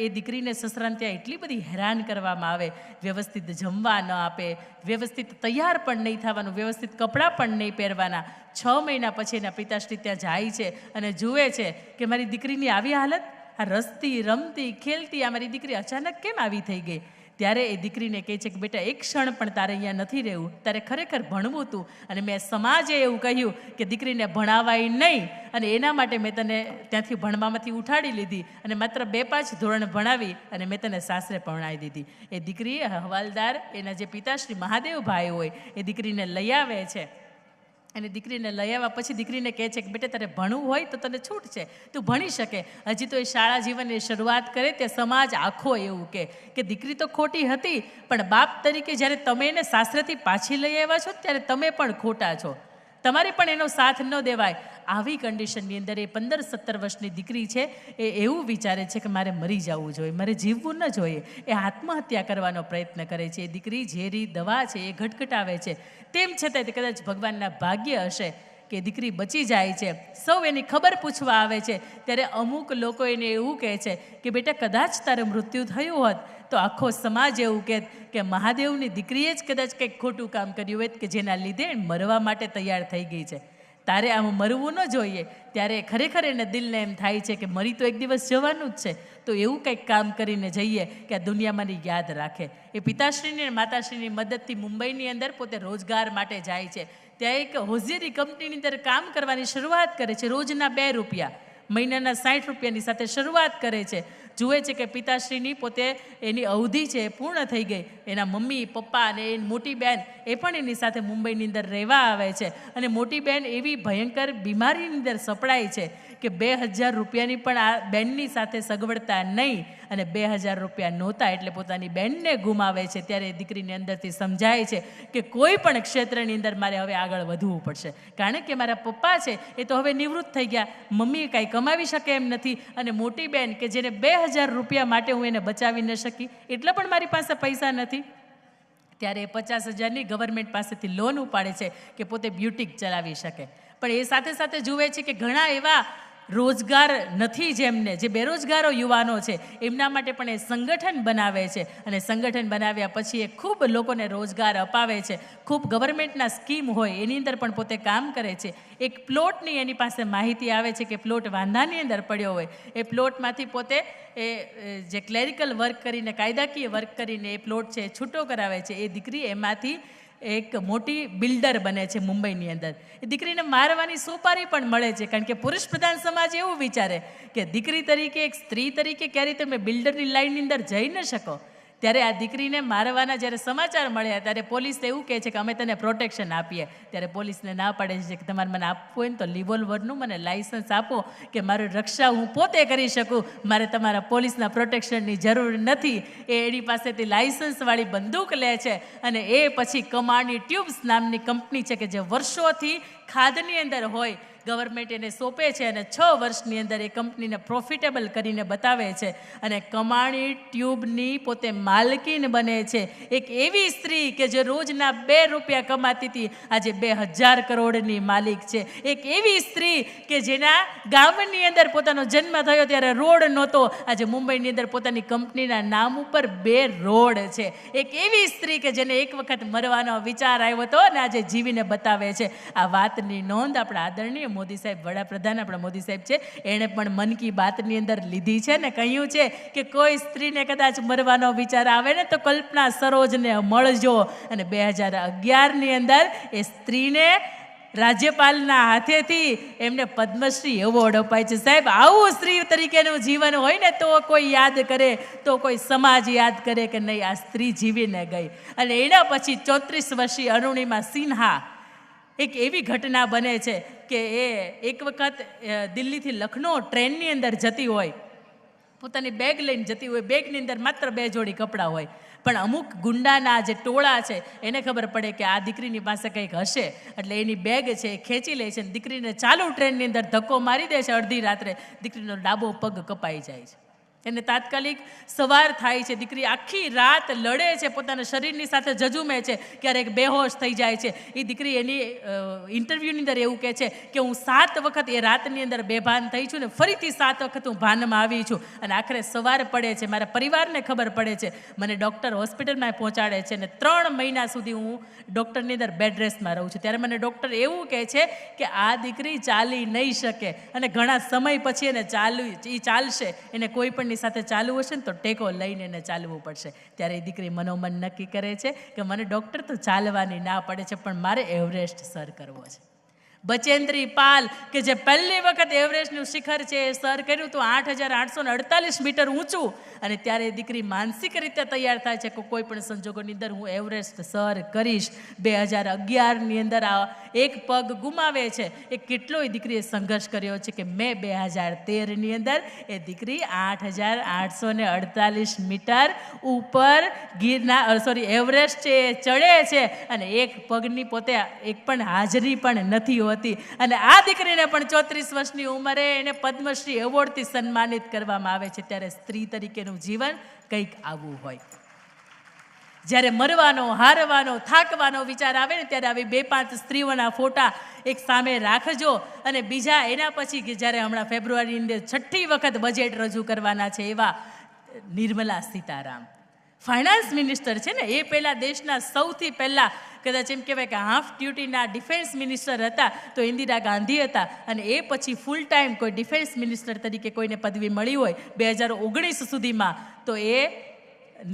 એ દીકરીને સસરાને ત્યાં એટલી બધી હેરાન કરવામાં આવે. વ્યવસ્થિત જમવા ન આપે, વ્યવસ્થિત તૈયાર પણ નહીં થવાનું, વ્યવસ્થિત કપડાં પણ નહીં પહેરવાના. 6 મહિના પછી એના પિતાશ્રી ત્યાં જાય છે અને જુએ છે કે મારી દીકરીની આવી હાલત, આ રસતી રમતી ખેલતી આ મારી દીકરી અચાનક કેમ આવી થઈ ગઈ. ત્યારે એ દીકરીને કહે છે કે બેટા, એક ક્ષણ પણ તારે અહીંયા નથી રહેવું, તારે ખરેખર ભણવું હતું. અને મેં સમાજે એવું કહ્યું કે દીકરીને ભણાવાય નહીં અને એના માટે મેં તને ત્યાંથી ભણવામાંથી ઉઠાડી લીધી અને માત્ર 2-5 ધોરણ ભણાવી અને મેં તને સાસરે પરણાવી દીધી. એ દીકરી હવાલદાર, એના જે પિતાશ્રી મહાદેવભાઈ હોય, એ દીકરીને લઈ આવે છે. અને દીકરીને લઈ આવ્યા પછી દીકરીને કહે છે કે બેટા, તારે ભણવું હોય તો તને છૂટ છે, તું ભણી શકે. હજી તો એ શાળા જીવનની શરૂઆત કરે તે સમાજ આખો એવું કે દીકરી તો ખોટી હતી, પણ બાપ તરીકે જ્યારે તમે એને સાસરેથી પાછી લઈ આવ્યા છો ત્યારે તમે પણ ખોટા છો, તમારે પણ એનો સાથ ન દેવાય. આવી કન્ડિશનની અંદર એ 15-17 વર્ષની દીકરી છે એ એવું વિચારે છે કે મારે મરી જવું જોઈએ, મારે જીવવું ન જોઈએ. એ આત્મહત્યા કરવાનો પ્રયત્ન કરે છે. એ દીકરી ઝેરી દવા છે એ ઘટઘટાવે છે. તેમ છતાં તે કદાચ ભગવાનના ભાગ્ય હશે કે દીકરી બચી જાય છે. સૌ એની ખબર પૂછવા આવે છે ત્યારે અમુક લોકો એને એવું કહે છે કે બેટા, કદાચ તારે મૃત્યુ થયું હોત તો આખો સમાજ એવું કહે કે મહાદેવની દીકરીએ જ કદાચ કંઈક ખોટું કામ કર્યું હોય કે જેના લીધે મરવા માટે તૈયાર થઈ ગઈ છે, તારે આમ મરવું ન જોઈએ. ત્યારે ખરેખર એને દિલને એમ થાય છે કે મરી તો એક દિવસ જવાનું જ છે, તો એવું કંઈક કામ કરીને જઈએ કે આ દુનિયામાંની યાદ રાખે. એ પિતાશ્રીની અને માતાશ્રીની મદદથી મુંબઈની અંદર પોતે રોજગાર માટે જાય છે. ત્યાં એક હોઝિયરી કંપનીની અંદર કામ કરવાની શરૂઆત કરે છે. રોજના 2 રૂપિયા, મહિનાના 60 રૂપિયાની સાથે શરૂઆત કરે છે. જુએ છે કે પિતાશ્રીની પોતે એની અવધિ છે એ પૂર્ણ થઈ ગઈ. એના મમ્મી પપ્પા અને એની મોટી બહેન એ પણ એની સાથે મુંબઈની અંદર રહેવા આવે છે. અને મોટી બહેન એવી ભયંકર બીમારીની અંદર સપડાય છે કે 2000 રૂપિયાની પણ આ બહેનની સાથે સગવડતા નહીં અને 2000 રૂપિયા નહોતા એટલે પોતાની બહેનને ગુમાવે છે. ત્યારે એ દીકરીની અંદરથી સમજાય છે કે કોઈ પણ ક્ષેત્રની અંદર મારે હવે આગળ વધવું પડશે, કારણ કે મારા પપ્પા છે એ તો હવે નિવૃત્ત થઈ ગયા, મમ્મી કાંઈ કમાવી શકે એમ નથી અને મોટી બહેન કે જેને 2000 રૂપિયા માટે હું એને બચાવી ન શકી એટલા પણ મારી પાસે પૈસા નથી. ત્યારે એ 50,000ની ગવર્મેન્ટ પાસેથી લોન ઉપાડે છે કે પોતે બ્યુટીક ચલાવી શકે. પણ એ સાથે સાથે જુએ છે કે ઘણા એવા રોજગાર નથી જેમને, જે બેરોજગારો યુવાનો છે એમના માટે પણ એ સંગઠન બનાવે છે. અને સંગઠન બનાવ્યા પછી એ ખૂબ લોકોને રોજગાર અપાવે છે. ખૂબ ગવર્મેન્ટના સ્કીમ હોય એની અંદર પણ પોતે કામ કરે છે. એક પ્લોટની એની પાસે માહિતી આવે છે કે પ્લોટ વાંધાની અંદર પડ્યો હોય, એ પ્લોટમાંથી પોતે એ જે ક્લેરિકલ વર્ક કરીને, કાયદાકીય વર્ક કરીને એ પ્લોટ છે એ છૂટો કરાવે છે. એ દીકરી એમાંથી એક મોટી બિલ્ડર બને છે મુંબઈની અંદર. એ દીકરીને મારવાની સોપારી પણ મળે છે, કારણ કે પુરુષ પ્રધાન સમાજ એવું વિચારે કે દીકરી તરીકે, એક સ્ત્રી તરીકે ક્યારે તમે બિલ્ડરની લાઇનની અંદર જઈ ન શકો. ત્યારે આ દીકરીને મારવાના જ્યારે સમાચાર મળ્યા ત્યારે પોલીસ એવું કહે છે કે અમે તને પ્રોટેક્શન આપીએ. ત્યારે પોલીસને ના પાડે છે કે તમારે મને આપવું હોય ને તો રિવોલ્વરનું મને લાઇસન્સ આપો કે મારી રક્ષા હું પોતે કરી શકું, મારે તમારા પોલીસના પ્રોટેક્શનની જરૂર નથી. એ એની પાસેથી લાઇસન્સવાળી બંદૂક લે છે અને એ પછી કમાણી ટ્યુબ્સ નામની કંપની છે કે જે વર્ષોથી ખાધની અંદર હોય, ગવર્મેન્ટ એને સોંપે છે અને 6 વર્ષની અંદર એ કંપનીને પ્રોફિટેબલ કરીને બતાવે છે અને કમાણી ટ્યુબની પોતે માલકીન બને છે. એક એવી સ્ત્રી કે જે રોજના 2 રૂપિયા કમાતી હતી આજે 2000 કરોડની માલિક છે. એક એવી સ્ત્રી કે જેના ગામની અંદર પોતાનો જન્મ થયો ત્યારે રોડ નહોતો, આજે મુંબઈની અંદર પોતાની કંપનીના નામ ઉપર 2 રોડ છે. એક એવી સ્ત્રી કે જેને એક વખત મરવાનો વિચાર આવ્યો હતો અને આજે જીવીને બતાવે છે. આ વાતની નોંધ આપણા આદરણીય મોદી સાહેબ વડાપ્રધાન આપણા મોદી સાહેબ છે, એણે પણ મન કી બાતની અંદર લીધી છે ને કહ્યું છે કે કોઈ સ્ત્રીને કદાચ મરવાનો વિચાર આવે ને તો કલ્પના સરોજને મળજો. અને 2011ની અંદર એ સ્ત્રીને રાજ્યપાલના હાથેથી એમને પદ્મશ્રી એવોર્ડ અપાય છે. સાહેબ, આવું સ્ત્રી તરીકેનું જીવન હોય ને તો કોઈ યાદ કરે, તો કોઈ સમાજ યાદ કરે કે નહીં આ સ્ત્રી જીવીને ગઈ. અને એના પછી 34 વર્ષીય અરુણિમા સિન્હા, એક એવી ઘટના બને છે કે એ એક વખત દિલ્હીથી લખનૌ ટ્રેનની અંદર જતી હોય, પોતાની બેગ લઈને જતી હોય, બેગની અંદર માત્ર 2 જોડી કપડાં હોય, પણ અમુક ગુંડાના જે ટોળા છે એને ખબર પડે કે આ દીકરીની પાસે કંઈક હશે, એટલે એની બેગ છે એ ખેંચી લે છે અને દીકરીને ચાલુ ટ્રેનની અંદર ધક્કો મારી દે છે. અડધી રાત્રે દીકરીનો ડાબો પગ કપાઈ જાય છે. એને તાત્કાલિક સવાર થાય છે. દીકરી આખી રાત લડે છે, પોતાના શરીરની સાથે જજુમે છે, ક્યારેક બેહોશ થઈ જાય છે. એ દીકરી એની ઇન્ટરવ્યૂની અંદર એવું કહે છે કે હું 7 વખત એ રાતની અંદર બેભાન થઈ છું ને ફરીથી 7 વખત હું ભાનમાં આવી છું. અને આખરે સવાર પડે છે, મારા પરિવારને ખબર પડે છે, મને ડૉક્ટર હોસ્પિટલમાં પહોંચાડે છે અને 3 મહિના સુધી હું ડૉક્ટરની અંદર બેડ રેસ્ટમાં રહું છું. ત્યારે મને ડૉક્ટર એવું કહે છે કે આ દીકરી ચાલી નહીં શકે અને ઘણા સમય પછી એને ચાલશે, એને કોઈ પણ સાથે ચાલવું હશે ને તો ટેકો લઈને એને ચાલવું પડશે. ત્યારે એ દીકરી મનોમન નક્કી કરે છે કે મને ડૉક્ટર તો ચાલવાની ના પડે છે, પણ મારે એવરેસ્ટ સર કરવો છે. બચેન્દ્રી પાલ કે જે પહેલી વખત એવરેસ્ટનું શિખર છે એ સર કર્યું હતું 8,848 મીટર ઊંચું. અને ત્યારે દીકરી માનસિક રીતે તૈયાર થાય છે કે કોઈ પણ સંજોગોની અંદર હું એવરેસ્ટ સર કરીશ. 2011ની અંદર આ એક પગ ગુમાવે છે. એ કેટલોય દીકરીએ સંઘર્ષ કર્યો છે કે મેં 2013ની અંદર એ દીકરી 8,848 મીટર ઉપર એવરેસ્ટ છે એ ચડે છે અને એક પગની પોતે એક પણ હાજરી પણ નથી હોતી. અને આ દીકરીને પણ 34 વર્ષની ઉંમરે એને પદ્મશ્રી એવોર્ડથી સન્માનિત કરવામાં આવે છે. ત્યારે સ્ત્રી તરીકેનું જીવન કંઈક આવું હોય. જ્યારે મરવાનો, હારવાનો, થાકવાનો વિચાર આવે ને ત્યારે આવી 2-5 સ્ત્રીઓના ફોટા એક સામે રાખજો. અને બીજા એના પછી કે જ્યારે હમણાં ફેબ્રુઆરીની અંદર 6ઠી વખત બજેટ રજૂ કરવાના છે એવા નિર્મલા સીતારામ ફાઇનાન્સ મિનિસ્ટર છે ને, એ પહેલાં દેશના સૌથી પહેલાં કદાચ એમ કહેવાય કે હાફ ડ્યુટીના ડિફેન્સ મિનિસ્ટર હતા તો ઇન્દિરા ગાંધી હતા. અને એ પછી ફૂલ ટાઈમ કોઈ ડિફેન્સ મિનિસ્ટર તરીકે કોઈને પદવી મળી હોય 2019 સુધીમાં તો એ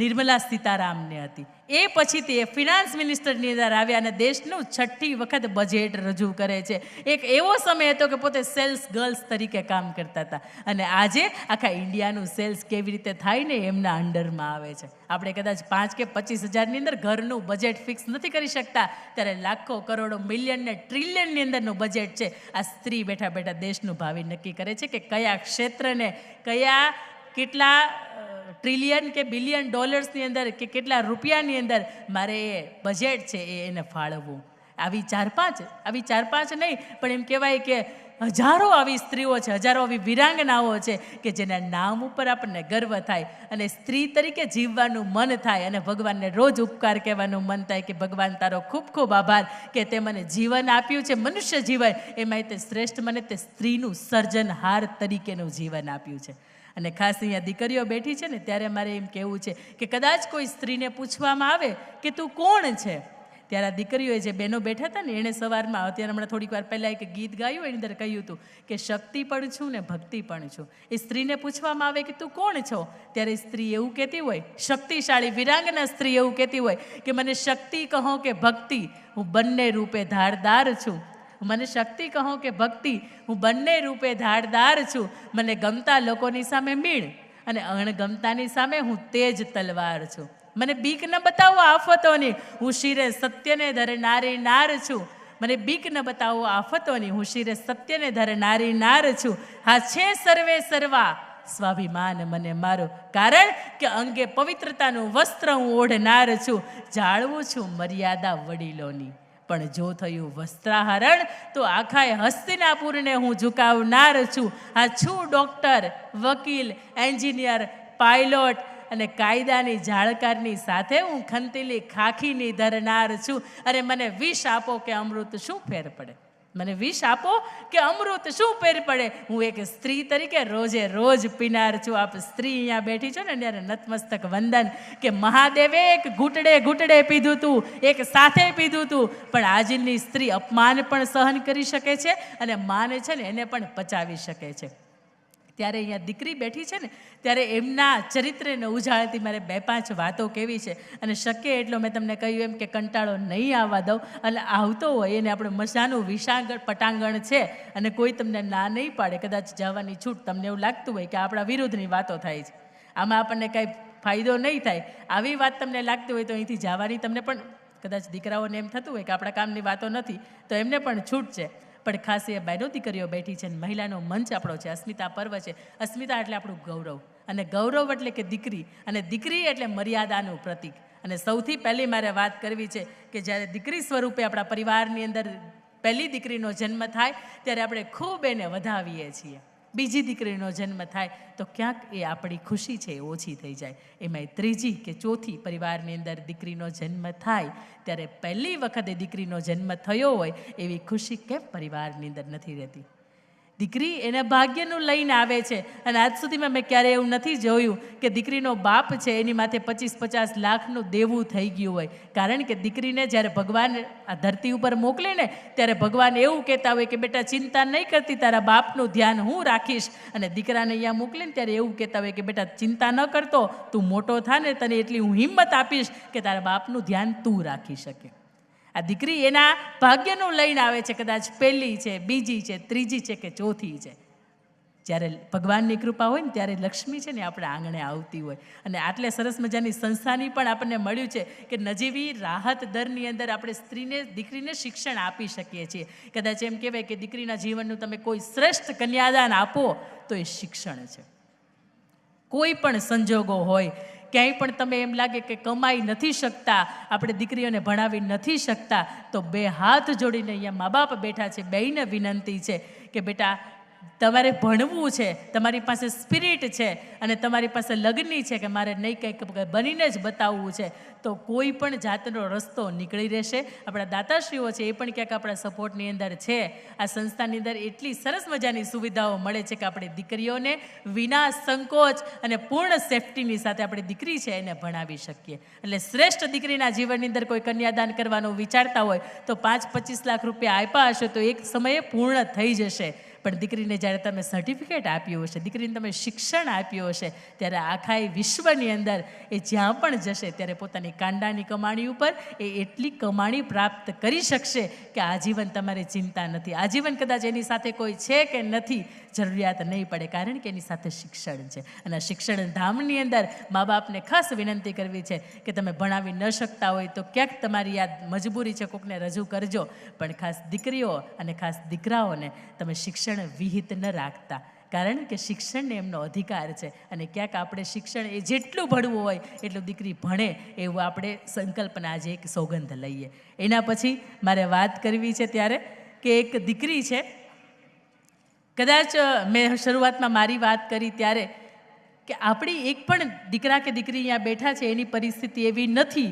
નિર્મલા સીતારામને હતી. એ પછીથી એ ફિનાન્સ મિનિસ્ટરની અંદર આવ્યા અને દેશનું 6ઠી વખત બજેટ રજૂ કરે છે. એક એવો સમય હતો કે પોતે સેલ્સ ગર્લ્સ તરીકે કામ કરતા હતા અને આજે આખા ઇન્ડિયાનું સેલ્સ કેવી રીતે થાય ને એમના અંડરમાં આવે છે. આપણે કદાચ 5 કે 25 હજારની અંદર ઘરનું બજેટ ફિક્સ નથી કરી શકતા, ત્યારે લાખો, કરોડો, મિલિયન ને ટ્રિલિયનની અંદરનું બજેટ છે. આ સ્ત્રી બેઠા બેઠા દેશનું ભાવિ નક્કી કરે છે કે કયા ક્ષેત્રને, કયા કેટલા ટ્રિલિયન કે બિલિયન ડોલર્સની અંદર કે કેટલા રૂપિયાની અંદર મારે એ બજેટ છે એને ફાળવવું. આવી 4-5 નહીં પણ એમ કહેવાય કે હજારો આવી સ્ત્રીઓ છે, હજારો આવી વિરાંગનાઓ છે કે જેના નામ ઉપર આપણને ગર્વ થાય અને સ્ત્રી તરીકે જીવવાનું મન થાય અને ભગવાનને રોજ ઉપકાર કહેવાનું મન થાય કે ભગવાન તારો ખૂબ ખૂબ આભાર કે તે મને જીવન આપ્યું છે, મનુષ્ય જીવન, એમાંય તે શ્રેષ્ઠ મને તે સ્ત્રીનું સર્જનહાર તરીકેનું જીવન આપ્યું છે. અને ખાસ અહીંયા દીકરીઓ બેઠી છે ને ત્યારે મારે એમ કહેવું છે કે કદાચ કોઈ સ્ત્રીને પૂછવામાં આવે કે તું કોણ છે, ત્યારે આ દીકરીઓએ જે બહેનો બેઠા હતા ને એણે સવારમાં અત્યારે હમણાં થોડીક વાર પહેલાં એક ગીત ગાયું એની અંદર કહ્યું હતું કે શક્તિ પણ છું ને ભક્તિ પણ છું. એ સ્ત્રીને પૂછવામાં આવે કે તું કોણ છો ત્યારે સ્ત્રી એવું કહેતી હોય, શક્તિશાળી વિરાંગના સ્ત્રી એવું કહેતી હોય કે મને શક્તિ કહો કે ભક્તિ, હું બંને રૂપે ધારદાર છું. મને શક્તિ કહો કે ભક્તિ, હું બંને રૂપે ધારદાર છું. મને ગમતા લોકોની સામે મીણ અને અણગમતાની સામે હું તેજ તલવાર છું. મને બીક ન બતાવો આફતોની, હું શિરે સત્યને ધરનારી નાર છું. મને બીક ન બતાવો આફતોની, હું શિરે સત્યને ધરનારી નાર છું. હા છે સર્વે સર્વા સ્વાભિમાન મને મારો, કારણ કે અંગે પવિત્રતાનું વસ્ત્ર હું ઓઢનાર છું. જાળવું છું મર્યાદા વડીલોની, પણ જો થયું વસ્ત્રાહરણ તો આખાય હસ્તિનાપુરને હું ઝુકાવનાર છું. આ છું ડૉક્ટર, વકીલ, એન્જિનિયર, પાયલોટ અને કાયદાની જાળકારની સાથે હું ખંતીલી ખાખીની ધરનાર છું. અને મને વિષ આપો કે અમૃત શું ફેર પડે. મને વિષ આપો કે અમૃત, શું ફેર પડે? હું એક સ્ત્રી તરીકે રોજે રોજ પીનાર છું. આપ સ્ત્રી અહીંયા બેઠી છો ને ત્યારે નતમસ્તક વંદન કે મહાદેવે એક ઘૂંટડે ઘૂંટડે પીધું તું, એક સાથે પીધું તું, પણ આજની સ્ત્રી અપમાન પણ સહન કરી શકે છે અને માને છે ને એને પણ પચાવી શકે છે. ત્યારે અહીંયા દીકરી બેઠી છે ને ત્યારે એમના ચરિત્રને ઉજાળતી મારે 2-5 વાતો કહેવી છે. અને શક્ય એટલો મેં તમને કહ્યું એમ કે કંટાળો નહીં આવવા દઉં, અને આવતો હોય એને આપણે મજાનું વિશાળ પટાંગણ છે અને કોઈ તમને ના નહીં પાડે, કદાચ જવાની છૂટ, તમને એવું લાગતું હોય કે આપણા વિરુદ્ધની વાતો થાય છે, આમાં આપણને કાંઈ ફાયદો નહીં થાય, આવી વાત તમને લાગતી હોય તો અહીંથી જવાની તમને પણ, કદાચ દીકરાઓને એમ થતું હોય કે આપણા કામની વાતો નથી તો એમને પણ છૂટ છે. પણ ખાસ એ બહેનો દીકરીઓ બેઠી છે, મહિલાનો મંચ આપણો છે, અસ્મિતા પર્વ છે. અસ્મિતા એટલે આપણું ગૌરવ, અને ગૌરવ એટલે કે દીકરી, અને દીકરી એટલે મર્યાદાનું પ્રતીક. અને સૌથી પહેલી મારે વાત કરવી છે કે જ્યારે દીકરી સ્વરૂપે આપણા પરિવારની અંદર પહેલી દીકરીનો જન્મ થાય ત્યારે આપણે ખૂબ એને વધાવીએ છીએ. બીજી દીકરીનો જન્મ થાય તો ક્યાંક એ આપણી ખુશી છે એ ઓછી થઈ જાય. એમાંય ત્રીજી કે ચોથી પરિવારની અંદર દીકરીનો જન્મ થાય ત્યારે પહેલી વખતે દીકરીનો જન્મ થયો હોય એવી ખુશી કેમ પરિવારની અંદર નથી રહેતી? દીકરી એના ભાગ્યનું લઈને આવે છે. અને આજ સુધીમાં મેં ક્યારેય એવું નથી જોયું કે દીકરીનો બાપ છે એની માથે 25-50 લાખનું દેવું થઈ ગયું હોય. કારણ કે દીકરીને જ્યારે ભગવાન આ ધરતી ઉપર મોકલે ને ત્યારે ભગવાન એવું કહેતા હોય કે બેટા ચિંતા નહીં કરતી, તારા બાપનું ધ્યાન હું રાખીશ. અને દીકરાને અહીંયા મોકલે ને ત્યારે એવું કહેતા હોય કે બેટા ચિંતા ન કરતો, તું મોટો થા ને તને એટલી હું હિંમત આપીશ કે તારા બાપનું ધ્યાન તું રાખી શકે. આ દીકરી એના ભાગ્યનું લઈને આવે છે. કદાચ પહેલી છે, બીજી છે, ત્રીજી છે કે ચોથી છે. જ્યારે ભગવાનની કૃપા હોય ને ત્યારે લક્ષ્મી છે ને આપણે આંગણે આવતી હોય. અને આટલે સરસ મજાની સંસ્થાની પણ આપણને મળ્યું છે કે નજીવી રાહત દરની અંદર આપણે સ્ત્રીને, દીકરીને શિક્ષણ આપી શકીએ છીએ. કદાચ એમ કહેવાય કે દીકરીના જીવનનું તમે કોઈ શ્રેષ્ઠ કન્યાદાન આપો તો એ શિક્ષણ છે. કોઈ પણ સંજોગો હોય, ક્યાંય પણ તમે એમ લાગે કે કમાઈ નથી શકતા, આપણે દીકરીઓને ભણાવી નથી શકતા, તો 2 હાથ જોડીને અહીંયા મા બાપ બેઠા છે, બેયને વિનંતી છે કે બેટા તમારે ભણવું છે, તમારી પાસે સ્પિરિટ છે અને તમારી પાસે લગ્ની છે કે મારે નહીં કંઈક બનીને જ બતાવવું છે, તો કોઈ પણ જાતનો રસ્તો નીકળી રહેશે. આપણા દાતાશ્રીઓ છે એ પણ ક્યાંક આપણા સપોર્ટની અંદર છે. આ સંસ્થાની અંદર એટલી સરસ મજાની સુવિધાઓ મળે છે કે આપણે દીકરીઓને વિના સંકોચ અને પૂર્ણ સેફટીની સાથે આપણે દીકરી છે એને ભણાવી શકીએ. એટલે શ્રેષ્ઠ દીકરીના જીવનની અંદર કોઈ કન્યાદાન કરવાનું વિચારતા હોય તો 5-25 લાખ રૂપિયા આપ્યા હશે તો એક સમયે પૂર્ણ થઈ જશે. પણ દીકરીને જ્યારે તમે સર્ટિફિકેટ આપ્યું હશે, દીકરીને તમે શિક્ષણ આપ્યું હશે, ત્યારે આખા વિશ્વની અંદર એ જ્યાં પણ જશે ત્યારે પોતાની કાંડાની કમાણી ઉપર એ એટલી કમાણી પ્રાપ્ત કરી શકશે કે આજીવન તમારે ચિંતા નથી. આજીવન કદાચ એની સાથે કોઈ છે કે નથી જરૂરિયાત નહીં પડે, કારણ કે એની સાથે શિક્ષણ છે. અને શિક્ષણ ધામની અંદર મા બાપને ખાસ વિનંતી કરવી છે કે તમે ભણાવી ન શકતા હોય તો ક્યાંક તમારી યાદ મજબૂરી છે કોકને રજૂ કરજો, પણ ખાસ દીકરીઓ અને ખાસ દીકરાઓને તમે શિક્ષણ વિહિત ન રાખતા, કારણ કે શિક્ષણને એમનો અધિકાર છે. અને ક્યાંક આપણે શિક્ષણ એ જેટલું ભણવું હોય એટલું દીકરી ભણે એવું આપણે સંકલ્પના આજે એક સોગંદ લઈએ. એના પછી મારે વાત કરવી છે ત્યારે કે એક દીકરી છે, કદાચ મેં શરૂઆતમાં મારી વાત કરી ત્યારે કે આપણી એક પણ દીકરા કે દીકરી અહીંયા બેઠા છે એની પરિસ્થિતિ એવી નથી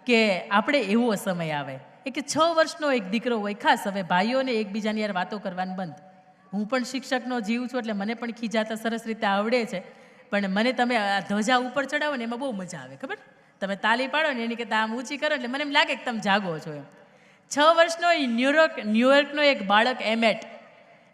કે આપણે એવો સમય આવે એ કે 6 વર્ષનો એક દીકરો હોય. ખાસ હવે ભાઈઓને એકબીજાની યાર વાતો કરવાનું બંધ. હું પણ શિક્ષકનો જીવ છું એટલે મને પણ ખીજાતા સરસ રીતે આવડે છે, પણ મને તમે આ ધ્વજા ઉપર ચડાવો ને એમાં બહુ મજા આવે. ખબર, તમે તાલી પાડો ને એની કરતાં આમ ઊંચી કરો એટલે મને એમ લાગે કે તમે જાગો છો એમ. 6 વર્ષનો ન્યુયોર્કનો એક બાળક એમેટ,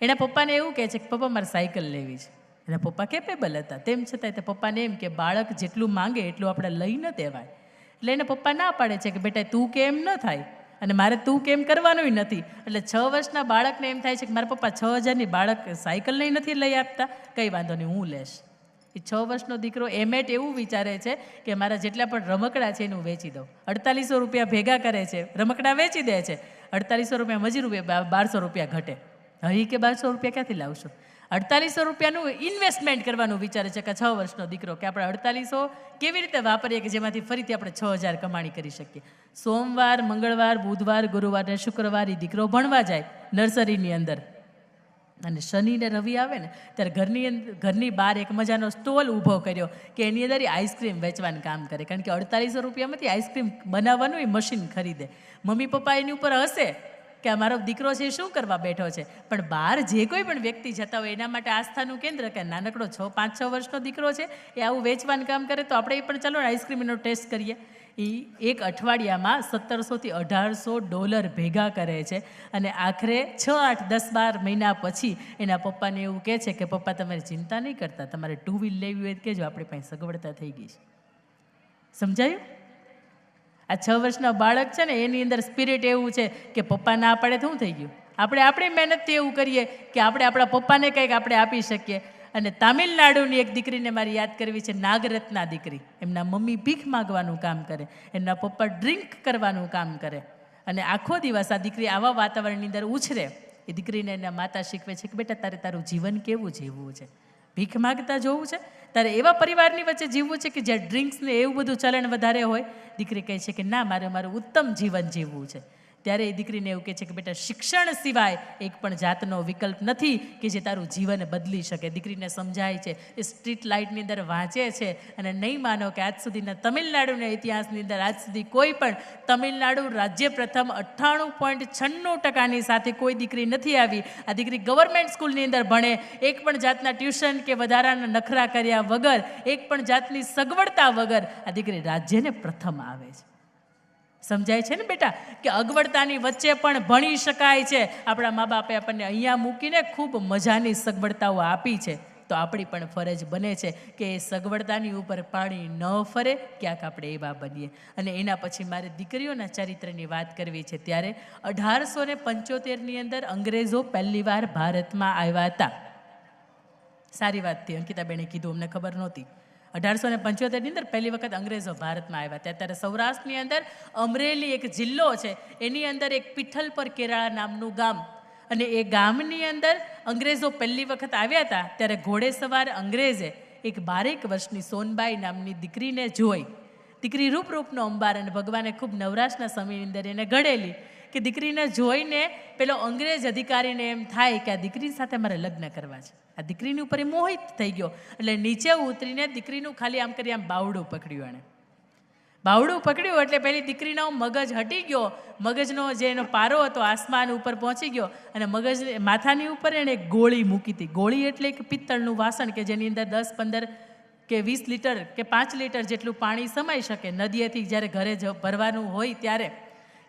એના પપ્પાને એવું કહે છે કે પપ્પા મારે સાયકલ લેવી છે. એના પપ્પા કેપેબલ હતા, તેમ છતાંય તે પપ્પાને એમ કે બાળક જેટલું માંગે એટલું આપણે લઈ ન દેવાય. એટલે એના પપ્પા ના પાડે છે કે બેટા તું કે એમ ન થાય અને મારે તું કેમ કરવાનું નથી. એટલે 6 વર્ષના બાળકને એમ થાય છે કે મારા પપ્પા 6000ની બાળક સાયકલ નહીં નથી લઈ આપતા, કંઈ વાંધો નહીં હું લેશ. એ 6 વર્ષનો દીકરો એમેટ એવું વિચારે છે કે મારા જેટલા પણ રમકડા છે એનું વેચી દઉં. 4800 રૂપિયા ભેગા કરે છે, રમકડા વેચી દે છે. 4800 રૂપિયા મજૂરી, 1200 રૂપિયા ઘટે. હવે કે 1200 રૂપિયા ક્યાંથી લાવશો? 4800 રૂપિયાનું ઇન્વેસ્ટમેન્ટ કરવાનું વિચારે છે કે 6 વર્ષનો દીકરો, કે આપણે 4800 કેવી રીતે વાપરીએ કે જેમાંથી ફરીથી આપણે 6000 કમાણી કરી શકીએ. સોમવાર, મંગળવાર, બુધવાર, ગુરુવાર ને શુક્રવાર એ દીકરો ભણવા જાય નર્સરીની અંદર, અને શનિ ને રવિ આવે ને ત્યારે ઘરની બહાર એક મજાનો સ્ટોલ ઊભો કર્યો કે એની અંદર આઈસ્ક્રીમ વેચવાનું કામ કરે. કારણ કે 4800 રૂપિયામાંથી આઈસ્ક્રીમ બનાવવાનું એ મશીન ખરીદે. મમ્મી પપ્પા એની ઉપર હશે કે અમારો દીકરો છે એ શું કરવા બેઠો છે. પણ બહાર જે કોઈ પણ વ્યક્તિ જતા હોય એના માટે આસ્થાનું કેન્દ્ર કે નાનકડો 5-6 વર્ષનો દીકરો છે એ આવું વેચવાનું કામ કરે તો આપણે એ પણ ચાલો આઈસ્ક્રીમનો ટેસ્ટ કરીએ. એ એક અઠવાડિયામાં $1700-1800 ભેગા કરે છે અને આખરે 6, 8, 10, 12 મહિના પછી એના પપ્પાને એવું કહે છે કે પપ્પા તમારી ચિંતા નહીં કરતા, તમારે 2 વ્હીલ લેવી હોય તો કહેજો, આપણી પાસે સગવડતા થઈ ગઈ છે. સમજાયું? આ 6 વર્ષના બાળક છે ને એની અંદર સ્પિરિટ એવું છે કે પપ્પા ના પાડે તો શું થઈ ગયું, આપણે આપણી મહેનતથી એવું કરીએ કે આપણે આપણા પપ્પાને કંઈક આપણે આપી શકીએ. અને તામિલનાડુની એક દીકરીને મારી યાદ કરવી છે, નાગરત્ના દીકરી. એમના મમ્મી ભીખ માગવાનું કામ કરે, એમના પપ્પા ડ્રિંક કરવાનું કામ કરે અને આખો દિવસ આ દીકરી આવા વાતાવરણની અંદર ઉછરે. એ દીકરીને એના માતા શીખવે છે કે બેટા તારે તારું જીવન કેવું જીવવું છે, ભીખ માગતા જોવું છે, તારે એવા પરિવારની વચ્ચે જીવવું છે કે જ્યાં ડ્રિંક્સને એવું બધું ચલણ વધારે હોય. દીકરી કહે છે કે ના, મારું ઉત્તમ જીવન જીવવું છે. ત્યારે એ દીકરીને એવું કહે છે કે બેટા શિક્ષણ સિવાય એક પણ જાતનો વિકલ્પ નથી કે જે તારું જીવન બદલી શકે. દીકરીને સમજાય છે, એ સ્ટ્રીટ લાઇટની અંદર વાંચે છે અને નહીં માનો કે આજ સુધીના તમિલનાડુના ઇતિહાસની અંદર આજ સુધી કોઈ પણ તમિલનાડુ રાજ્ય પ્રથમ 98.96% સાથે કોઈ દીકરી નથી આવી. આ દીકરી ગવર્મેન્ટ સ્કૂલની અંદર ભણે, એક પણ જાતના ટ્યુશન કે વધારાના નખરા કર્યા વગર, એક પણ જાતની સગવડતા વગર આ દીકરી રાજ્યને પ્રથમ આવે છે. સમજાય છે ને બેટા કે અગવડતાની વચ્ચે પણ ભણી શકાય છે. આપણા મા બાપે આપણને અહીંયા મૂકીને ખૂબ મજાની સગવડતાઓ આપી છે, તો આપણી પણ ફરજ બને છે કે એ સગવડતાની ઉપર પાણી ન ફરે, ક્યાંક આપણે એવા બનીએ. અને એના પછી મારે દીકરીઓના ચરિત્રની વાત કરવી છે. ત્યારે 1875ની અંદર અંગ્રેજો પહેલી વાર ભારતમાં આવ્યા હતા. સારી વાત થઈ, અંકિતાબેને કીધું, અમને ખબર નહોતી. 1875ની અંદર પહેલી વખત અંગ્રેજો ભારતમાં આવ્યા હતા. ત્યારે સૌરાષ્ટ્રની અંદર અમરેલી એક જિલ્લો છે, એની અંદર એક પિઠ્ઠલપર કેરાળા નામનું ગામ, અને એ ગામની અંદર અંગ્રેજો પહેલી વખત આવ્યા હતા. ત્યારે ઘોડેસવાર અંગ્રેજે એક 12 વર્ષની સોનબાઈ નામની દીકરીને જોઈ. દીકરી રૂપનો અંબાર, અને ભગવાને ખૂબ નવરાશના સમયની અંદર એને ઘડેલી કે દીકરીને જોઈને પેલો અંગ્રેજ અધિકારીને એમ થાય કે આ દીકરી સાથે મારે લગ્ન કરવા છે. આ દીકરીની ઉપર એ મોહિત થઈ ગયો, એટલે નીચે ઉતરીને દીકરીનું ખાલી આમ કરી આમ બાવડું પકડ્યું. એણે બાવડું પકડ્યું એટલે પેલી દીકરીનો મગજ હટી ગયો, મગજનો જે એનો પારો હતો આસમાન ઉપર પહોંચી ગયો, અને મગજ માથાની ઉપર એણે એક ગોળી મૂકી હતી. ગોળી એટલે એક પિત્તળનું વાસણ કે જેની અંદર 10, 15 કે 20 લીટર કે 5 લીટર જેટલું પાણી સમાઈ શકે. નદીએથી જ્યારે ઘરે ભરવાનું હોય ત્યારે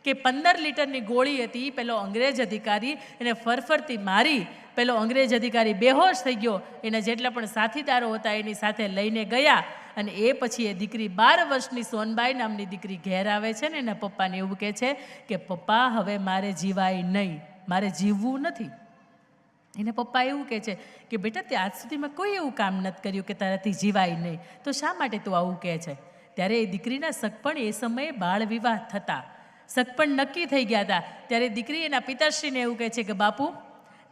કે 15 લીટરની ગોળી હતી. પેલો અંગ્રેજ અધિકારી એને ફરફરતી મારી, પેલો અંગ્રેજ અધિકારી બેહોશ થઈ ગયો. એના જેટલા પણ સાથીદારો હતા એની સાથે લઈને ગયા, અને એ પછી એ દીકરી 12 વર્ષની સોનબાઈ નામની દીકરી ઘેર આવે છે ને એના પપ્પાને એવું કહે છે કે પપ્પા હવે મારે જીવાય નહીં, મારે જીવવું નથી. એના પપ્પા એવું કહે છે કે બેટા તે આજ સુધીમાં કોઈ એવું કામ નથી કર્યું કે તારાથી જીવાય નહીં, તો શા માટે તું આવું કહે છે? ત્યારે એ દીકરીના સગપણ એ સમયે બાળ વિવાહ થતા, સગપણ નક્કી થઈ ગયા હતા. ત્યારે દીકરી એના પિતાશ્રીને એવું કહે છે કે બાપુ,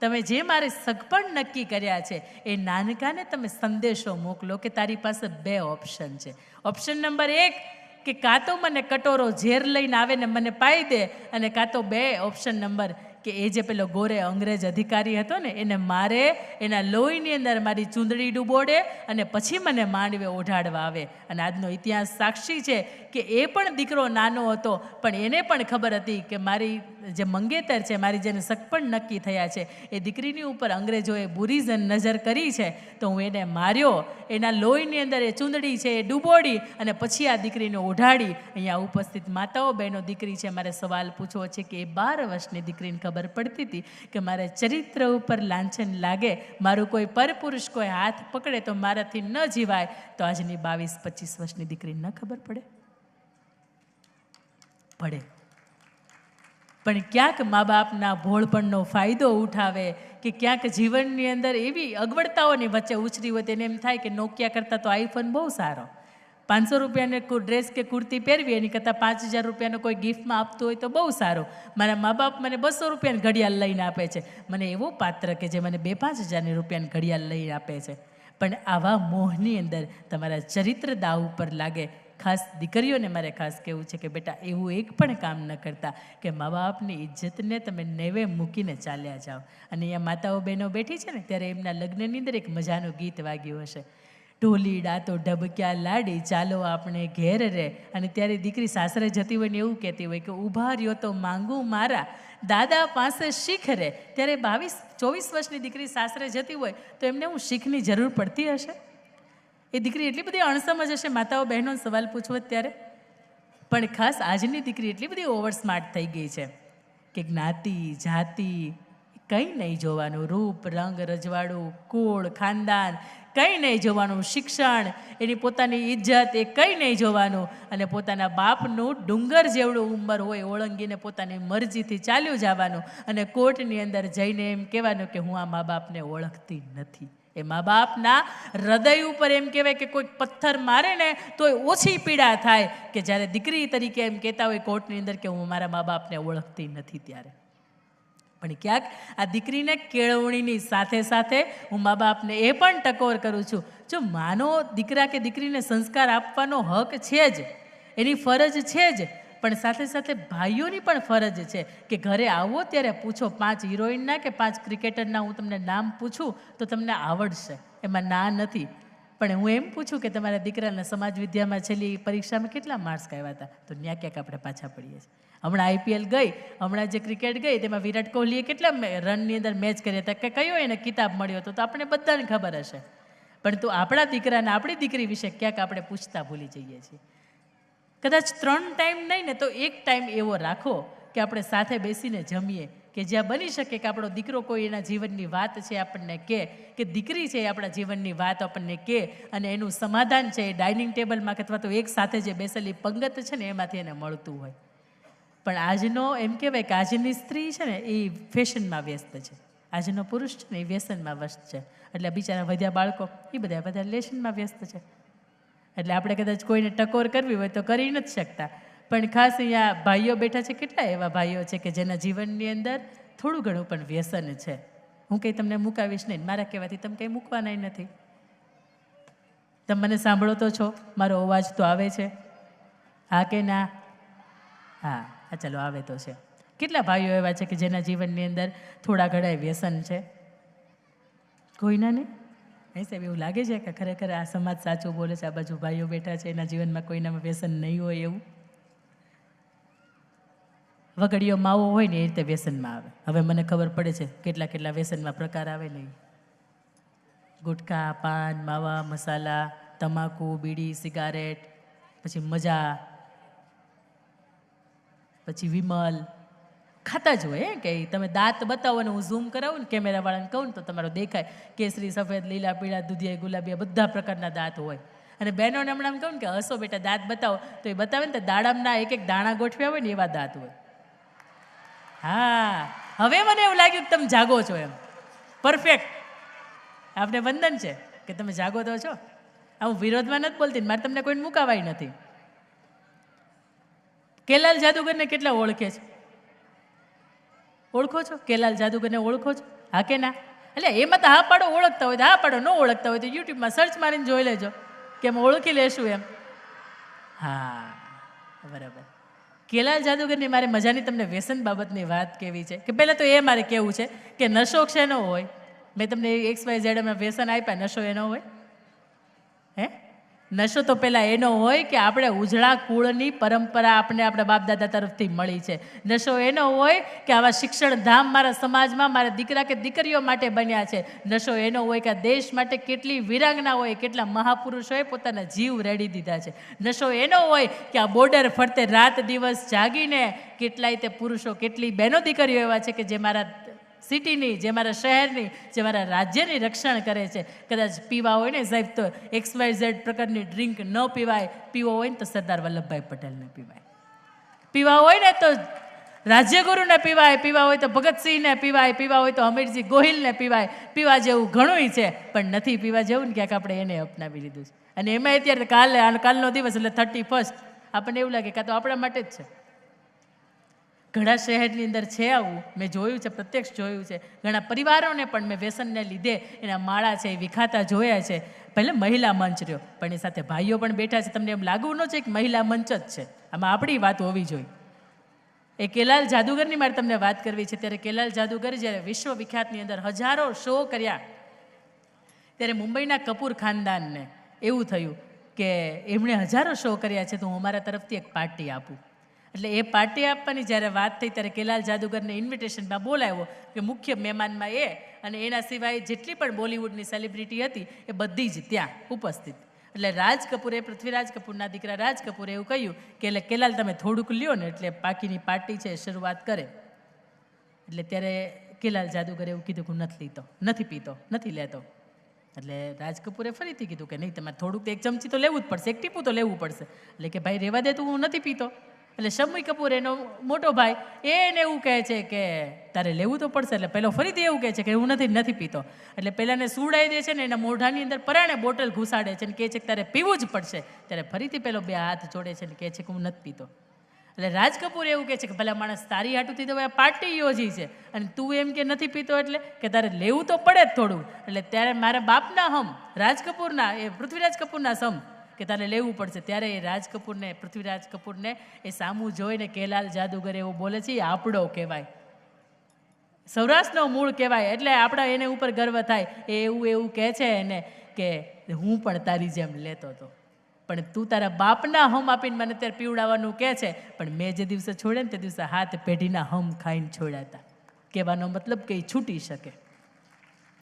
તમે જે મારે સગપણ નક્કી કર્યા છે એ નાનકાને તમે સંદેશો મોકલો કે તારી પાસે 2 ઓપ્શન છે. ઓપ્શન નંબર 1 કે કાં તો મને કટોરો ઝેર લઈને આવે ને મને પાઈ દે, અને કાં તો 2 ઓપ્શન નંબર કે એ જે પેલો ગોરે અંગ્રેજ અધિકારી હતો ને એને મારે એના લોહીની અંદર મારી ચૂંદડી ડૂબોડે અને પછી મને માંડવે ઓઢાડવા આવે. અને આજનો ઇતિહાસ સાક્ષી છે કે એ પણ દીકરો નાનો હતો, પણ એને પણ ખબર હતી કે મારી જે મંગેતર છે, મારી જેને સગપણ નક્કી થયા છે, એ દીકરીની ઉપર અંગ્રેજોએ બુરી નજર કરી છે, તો હું એને માર્યો, એના લોહીની અંદર એ ચૂંદડી છે એ ડૂબોડી અને પછી આ દીકરીને ઓઢાડી. અહીંયા ઉપસ્થિત માતાઓ બહેનો, દીકરી છે, મારે સવાલ પૂછવો છે કે એ 12 વર્ષની દીકરીને ખબર પડતી હતી કે મારે ચરિત્ર ઉપર લાંછન લાગે, મારું કોઈ પરપુરુષ કોઈ હાથ પકડે તો મારાથી ન જીવાય, તો આજની 22-25 વર્ષની દીકરી ન ખબર પડે? પડે. પણ ક્યાંક મા બાપના ભોળપણનો ફાયદો ઉઠાવે કે ક્યાંક જીવનની અંદર એવી અગવડતાઓની વચ્ચે ઉછરી હોય તેને એમ થાય કે નોકિયા કરતાં તો આઈફોન બહુ સારો, 500 રૂપિયાને કોઈ ડ્રેસ કે કુર્તી પહેરવી એની કરતાં 5000 રૂપિયાનો કોઈ ગિફ્ટમાં આપતું હોય તો બહુ સારું. મારા મા બાપ મને 200 રૂપિયાની ઘડિયાળ લઈને આપે છે, મને એવો પાત્ર કે જે મને 2-5 હજારની રૂપિયાની ઘડિયાળ લઈને આપે છે. પણ આવા મોહની અંદર તમારા ચરિત્ર દાવ ઉપર લાગે. ખાસ દીકરીઓને મારે ખાસ કહેવું છે કે બેટા એવું એક પણ કામ ન કરતા કે મા બાપની ઇજ્જતને તમે નેવે મૂકીને ચાલ્યા જાઓ. અને અહીંયા માતાઓ બહેનો બેઠી છે ને, ત્યારે એમના લગ્નની અંદર એક મજાનું ગીત વાગ્યું હશે. ઢોલીડા તો ઢબક્યા લાડી ચાલો આપણે ઘેર રે. અને ત્યારે દીકરી સાસરે જતી હોય ને એવું કહેતી હોય કે ઊભા રહ્યો તો માંગું મારા દાદા પાસે શીખ રે. ત્યારે 22-24 વર્ષની દીકરી સાસરે જતી હોય તો એમને હું શીખની જરૂર પડતી હશે? એ દીકરી એટલી બધી અણસમજ હશે, માતાઓ બહેનો સવાલ પૂછવો ત્યારે. પણ ખાસ આજની દીકરી એટલી બધી ઓવર સ્માર્ટ થઈ ગઈ છે કે જ્ઞાતિ જાતિ કંઈ નહીં જોવાનું, રૂપ રંગ રજવાડું કુળ ખાનદાન કંઈ નહીં જોવાનું, શિક્ષણ એની પોતાની ઇજ્જત એ કંઈ નહીં જોવાનું, અને પોતાના બાપનું ડુંગર જેવડું ઉંમર હોય ઓળંગીને પોતાની મરજીથી ચાલ્યું જવાનું, અને કોર્ટની અંદર જઈને એમ કહેવાનું કે હું આ મા બાપને ઓળખતી નથી. એ મા બાપના હૃદય ઉપર એમ કહેવાય કે કોઈ પથ્થર મારે ને તોય ઓછી પીડા થાય કે જ્યારે દીકરી તરીકે એમ કહેતા હોય કોર્ટની અંદર કે હું મારા મા બાપને ઓળખતી નથી. ત્યારે પણ ક્યાંક આ દીકરીને કેળવણીની સાથે સાથે હું મા બાપને એ પણ ટકોર કરું છું, જો માનો દીકરા કે દીકરીને સંસ્કાર આપવાનો હક છે જ, એની ફરજ છે જ, પણ સાથે સાથે ભાઈઓની પણ ફરજ છે કે ઘરે આવો ત્યારે પૂછો. 5 હિરોઈનના કે 5 ક્રિકેટરના હું તમને નામ પૂછું તો તમને આવડશે, એમાં ના નથી. પણ હું એમ પૂછું કે તમારા દીકરાના સમાજ વિદ્યામાં છેલ્લી પરીક્ષામાં કેટલા માર્ક્સ આવ્યા હતા, તો ત્યાં ક્યાંક આપણે પાછા પડીએ છીએ. હમણાં IPL ગઈ, હમણાં જે ક્રિકેટ ગઈ તેમાં વિરાટ કોહલીએ કેટલા રનની અંદર મેચ કર્યા હતા કે કયો એને કિતાબ મળ્યો હતો, તો આપણે બધાને ખબર હશે. પણ તો આપણા દીકરાને આપણી દીકરી વિશે ક્યાંક આપણે પૂછતા ભૂલી જઈએ છીએ. કદાચ 3 ટાઈમ નહીં ને તો 1 ટાઈમ એવો રાખો કે આપણે સાથે બેસીને જમીએ, કે જ્યાં બની શકે કે આપણો દીકરો કોઈ એના જીવનની વાત છે આપણને કહે, કે દીકરી છે એ આપણા જીવનની વાત આપણને કહે, અને એનું સમાધાન છે એ ડાઇનિંગ ટેબલમાં અથવા તો એક સાથે જે બેસેલી પંગત છે ને એમાંથી એને મળતું હોય. પણ આજનો એમ કહેવાય કે આજની સ્ત્રી છે ને એ ફેશનમાં વ્યસ્ત છે, આજનો પુરુષ છે ને એ વ્યસનમાં વ્યસ્ત છે. એટલે બિચારા વધ્યા બાળકો એ બધા લેશનમાં વ્યસ્ત છે. એટલે આપણે કદાચ કોઈને ટકોર કરવી હોય તો કરી નથી શકતા. પણ ખાસ અહીંયા ભાઈઓ બેઠા છે, કેટલા એવા ભાઈઓ છે કે જેના જીવનની અંદર થોડું ઘણું પણ વ્યસન છે. હું કંઈ તમને મુકાવીશ નહીં, મારા કહેવાથી તમે કંઈ મૂકવાના નથી. તમે મને સાંભળો તો છો, મારો અવાજ તો આવે છે, હા કે ના? હા, ચાલો આવે તો છે. કેટલા ભાઈઓ એવા છે કે જેના જીવનની અંદર થોડા ઘણા વ્યસન છે? કોઈના નહીં? નહીં સાહેબ, એવું લાગે છે કે ખરેખર આ સમાજ સાચું બોલે છે, આ બાજુ ભાઈઓ બેઠા છે એના જીવનમાં કોઈનામાં વ્યસન નહીં હોય એવું? વગડીયો માવો હોય ને એ રીતે વ્યસનમાં આવે. હવે મને ખબર પડે છે કેટલા વ્યસનમાં પ્રકાર આવે નહીં. ગુટખા, પાન, માવા, મસાલા, તમાકુ, બીડી, સિગારેટ, પછી મજા, પછી વિમલ, ખાતા જ હોય કે તમે દાંત બતાવો ને હું ઝૂમ કરાવું ને કેમેરાવાળાને કહું ને તો તમારો દેખાય કેસરી, સફેદ, લીલા, પીળા, દૂધિયા, ગુલાબી, બધા પ્રકારના દાંત હોય. અને બહેનોને હમણાં કહું ને કે હસો બેટા દાંત બતાવો તો એ બતાવે ને તો દાડમના એક દાણા ગોઠવ્યા હોય ને એવા દાંત હોય. હા, હવે મને એવું લાગ્યું કે તમે જાગો છો એમ. પરફેક્ટ, આપણે વંદન છે કે તમે જાગો તો છો. હું વિરોધમાં નથી બોલતી, મારે તમને કોઈને મુકાવાય નથી. કેલાલ જાદુગરને કેટલા ઓળખે છે? ઓળખો છો? કેલાલ જાદુગરને ઓળખો છો? હા કે ના? એટલે એમાં તો હા પાડો, ઓળખતા હોય તો હા પાડો, ન ઓળખતા હોય તો યુટ્યુબમાં સર્ચ મારીને જોઈ લેજો કે અમે ઓળખી લેશું એમ. હા, બરાબર. કેલાલ જાદુગરની મારે મજાની તમને વ્યસન બાબતની વાત કેવી છે કે પહેલાં તો એ મારે કહેવું છે કે નશો શેનો હોય? મેં તમને XYZ વ્યસન આપ્યા, નશો એનો હોય? હે? નશો તો પહેલાં એનો હોય કે આપણે ઉજળા કુળની પરંપરા આપણે આપણા બાપ દાદા તરફથી મળી છે. નશો એનો હોય કે આવા શિક્ષણ ધામ મારા સમાજમાં મારા દીકરા કે દીકરીઓ માટે બન્યા છે. નશો એનો હોય કે આ દેશ માટે કેટલી વીરાંગના હોય, કેટલા મહાપુરુષોએ પોતાના જીવ રેડી દીધા છે. નશો એનો હોય કે આ બોર્ડર ફરતે રાત દિવસ જાગીને કેટલાય તે પુરુષો, કેટલી બહેનો દીકરીઓ એવા છે કે જે મારા સિટીની, જે મારા શહેરની, જે મારા રાજ્યની રક્ષણ કરે છે. કદાચ પીવા હોય ને સાહેબ તો XYZ પ્રકારની ડ્રિંક ન પીવાય, પીવો હોય ને તો સરદાર વલ્લભભાઈ પટેલને પીવાય, પીવા હોય ને તો રાજ્યગુરુને પીવાય, પીવા હોય તો ભગતસિંહને પીવાય, પીવા હોય તો અમીરજી ગોહિલને પીવાય. પીવા જેવું ઘણું છે, પણ નથી પીવા જેવું ને ક્યાંક આપણે એને અપનાવી લીધું છે. અને એમાં અત્યારે કાલનો દિવસ એટલે 31 આપણને એવું લાગે કાં તો આપણા માટે જ છે. ઘણા શહેરની અંદર છે આવું, મેં જોયું છે, પ્રત્યક્ષ જોયું છે. ઘણા પરિવારોને પણ મેં વ્યસનને લીધે એના માળા છે એ વિખાતા જોયા છે. ભલે મહિલા મંચ રહ્યો, પણ એ સાથે ભાઈઓ પણ બેઠા છે. તમને એમ લાગવું ન છે કે મહિલા મંચ જ છે, આમાં આપણી વાત હોવી જોઈએ. એ કેલાલ જાદુગરની મારે તમને વાત કરવી છે. ત્યારે કેલાલ જાદુગર જ્યારે વિશ્વ વિખ્યાતની અંદર હજારો શો કર્યા, ત્યારે મુંબઈના કપૂર ખાનદાનને એવું થયું કે એમણે હજારો શો કર્યા છે, તો હું અમારા તરફથી એક પાર્ટી આપું. એટલે એ પાર્ટી આપવાની જ્યારે વાત થઈ ત્યારે કેલાલ જાદુગરને ઇન્વિટેશનમાં બોલાવ્યો કે મુખ્ય મહેમાનમાં એ અને એના સિવાય જેટલી પણ બોલિવૂડની સેલિબ્રિટી હતી એ બધી જ ત્યાં ઉપસ્થિત. એટલે રાજ કપૂરે, પૃથ્વીરાજ કપૂરના દીકરા રાજ કપૂરે એવું કહ્યું કે એટલે કેલાલ તમે થોડુંક લ્યો ને એટલે બાકીની પાર્ટી છે શરૂઆત કરે. એટલે ત્યારે કેલાલ જાદુગરે એવું કીધું કે હું નથી પીતો, નથી લેતો. એટલે રાજ કપૂરે ફરીથી કીધું કે નહીં, તમારે થોડુંક એક ચમચી તો લેવું જ પડશે, એક ટીપું તો લેવું પડશે. એટલે કે ભાઈ રહેવા દે, તું હું નથી પીતો. એટલે શમ્મી કપૂર એનો મોટો ભાઈ એને એવું કહે છે કે તારે લેવું તો પડશે. એટલે પેલો ફરીથી એવું કહે છે કે હું નથી પીતો. એટલે પેલાને સુવડાવી દે છે ને એના મોઢાની અંદર પરાણે બોટલ ઘુસાડે છે ને કહે છે કે તારે પીવું જ પડશે. ત્યારે ફરીથી પેલો બે હાથ જોડે છે ને કહે છે કે હું નથી પીતો. એટલે રાજ કપૂર એવું કહે છે કે ભલા માણસ, તારી હાટુથી તો પાર્ટી યોજી છે અને તું એમ કે નથી પીતો એટલે કે તારે લેવું તો પડે જ થોડું. એટલે ત્યારે મારા બાપના હમ, રાજ કપૂરના, એ પૃથ્વીરાજ કપૂરના સમ કે તારે લેવું પડશે. ત્યારે એ રાજ કપૂરને, પૃથ્વીરાજ કપૂરને એ સામું જોઈને કેલાલ જાદુગર એવું બોલે છે, એ આપણો કહેવાય, સૌરાષ્ટ્રનો મૂળ કહેવાય, એટલે આપણા એને ઉપર ગર્વ થાય. એ એવું કહે છે એને કે હું પણ તારી જેમ લેતો હતો, પણ તું તારા બાપના હમ આપીને મને અત્યારે પીવડાવવાનું કહે છે, પણ મેં જે દિવસે છોડ્યા ને તે દિવસે હાથ પેઢીના હમ ખાઈને છોડ્યા હતા. કહેવાનો મતલબ કે એ છૂટી શકે.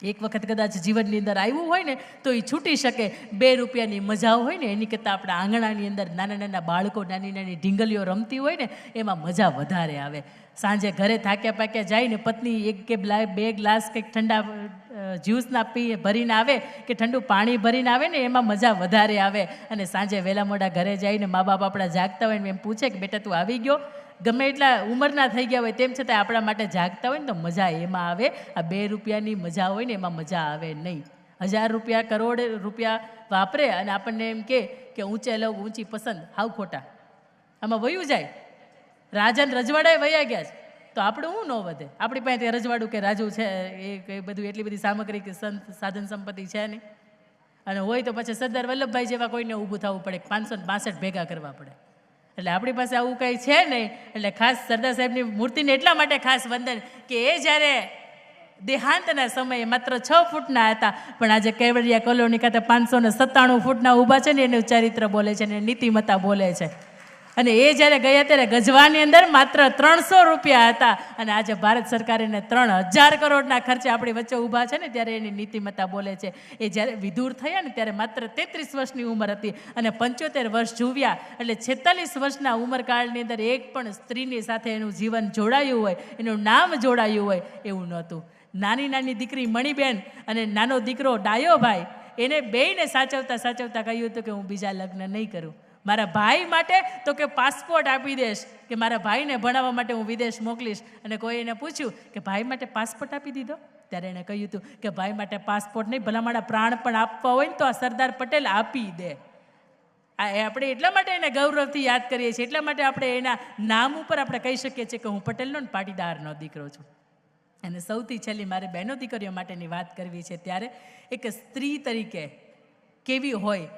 એક વખત કદાચ જીવનની અંદર આવ્યું હોય ને તો એ છૂટી શકે. 2 રૂપિયાની મજા હોય ને એની કરતાં આપણા આંગણાની અંદર નાના નાના બાળકો, નાની નાની ઢીંગલીઓ રમતી હોય ને એમાં મજા વધારે આવે. સાંજે ઘરે થાક્યા પાક્યા જાય ને પત્ની 1 કે 2 ગ્લાસ કંઈક ઠંડા જ્યુસના ભરીને આવે કે ઠંડુ પાણી ભરીને આવે ને એમાં મજા વધારે આવે. અને સાંજે વહેલા મોડા ઘરે જઈને મા બાપ આપણા જાગતા હોય ને એમ પૂછે કે બેટા તું આવી ગયો, ગમે એટલા ઉંમરના થઈ ગયા હોય તેમ છતાં આપણા માટે જાગતા હોય ને તો મજા એમાં આવે. આ 2 રૂપિયાની મજા હોય ને એમાં મજા આવે નહીં. 1000 રૂપિયા, કરોડ રૂપિયા વાપરે અને આપણને એમ કે ઊંચે લવ ઊંચી પસંદ, હાવ ખોટા. આમાં વયું જાય. રાજાને રજવાડાએ વયા ગયા છે તો આપણું શું ન વધે? આપણી પાસે ત્યાં રજવાડું કે રાજુ છે એ બધું એટલી બધી સામગ્રી કે સાધન સંપત્તિ છે નહીં. અને હોય તો પછી સરદાર વલ્લભભાઈ જેવા કોઈને ઊભું થવું પડે, 562 ભેગા કરવા પડે. એટલે આપણી પાસે આવું કંઈ છે નહીં. એટલે ખાસ સરદાર સાહેબની મૂર્તિને એટલા માટે ખાસ વંદન કે એ જ્યારે દેહાંતના સમયે માત્ર 6 ફૂટના હતા, પણ આજે કેવડિયા કોલોની ખાતે 597 ફૂટના ઊભા છે ને એનું ચારિત્ર બોલે છે ને નીતિમત્તા બોલે છે. અને એ જ્યારે ગયા ત્યારે ગજવાની અંદર માત્ર 300 રૂપિયા હતા અને આજે ભારત સરકારે 3000 કરોડના ખર્ચે આપણી વચ્ચે ઊભા છે ને ત્યારે એની નીતિમત્તા બોલે છે. એ જ્યારે વિધુર થયા ને ત્યારે માત્ર 33 વર્ષની ઉંમર હતી અને 75 વર્ષ જીવ્યા. એટલે 46 વર્ષના ઉંમરકાળની અંદર એક પણ સ્ત્રીની સાથે એનું જીવન જોડાયું હોય, એનું નામ જોડાયું હોય એવું નહોતું. નાની નાની દીકરી મણીબેન અને નાનો દીકરો ડાયોભાઈ, એને બેયને સાચવતા કહ્યું હતું કે હું બીજા લગ્ન નહીં કરું. મારા ભાઈ માટે તો કે પાસપોર્ટ આપી દઈશ, કે મારા ભાઈને ભણાવવા માટે હું વિદેશ મોકલીશ. અને કોઈ એને પૂછ્યું કે ભાઈ માટે પાસપોર્ટ આપી દીધો? ત્યારે એણે કહ્યું હતું કે ભાઈ માટે પાસપોર્ટ નહીં, ભલા મારા પ્રાણ પણ આપવા હોય ને તો આ સરદાર પટેલ આપી દે. આપણે એટલા માટે એને ગૌરવથી યાદ કરીએ છીએ, એટલા માટે આપણે એના નામ ઉપર આપણે કહી શકીએ છીએ કે હું પટેલનો ને પાટીદારનો દીકરો છું. અને સૌથી છેલ્લી મારે બહેનો દીકરીઓ માટેની વાત કરવી છે. ત્યારે એક સ્ત્રી તરીકે કેવી હોય,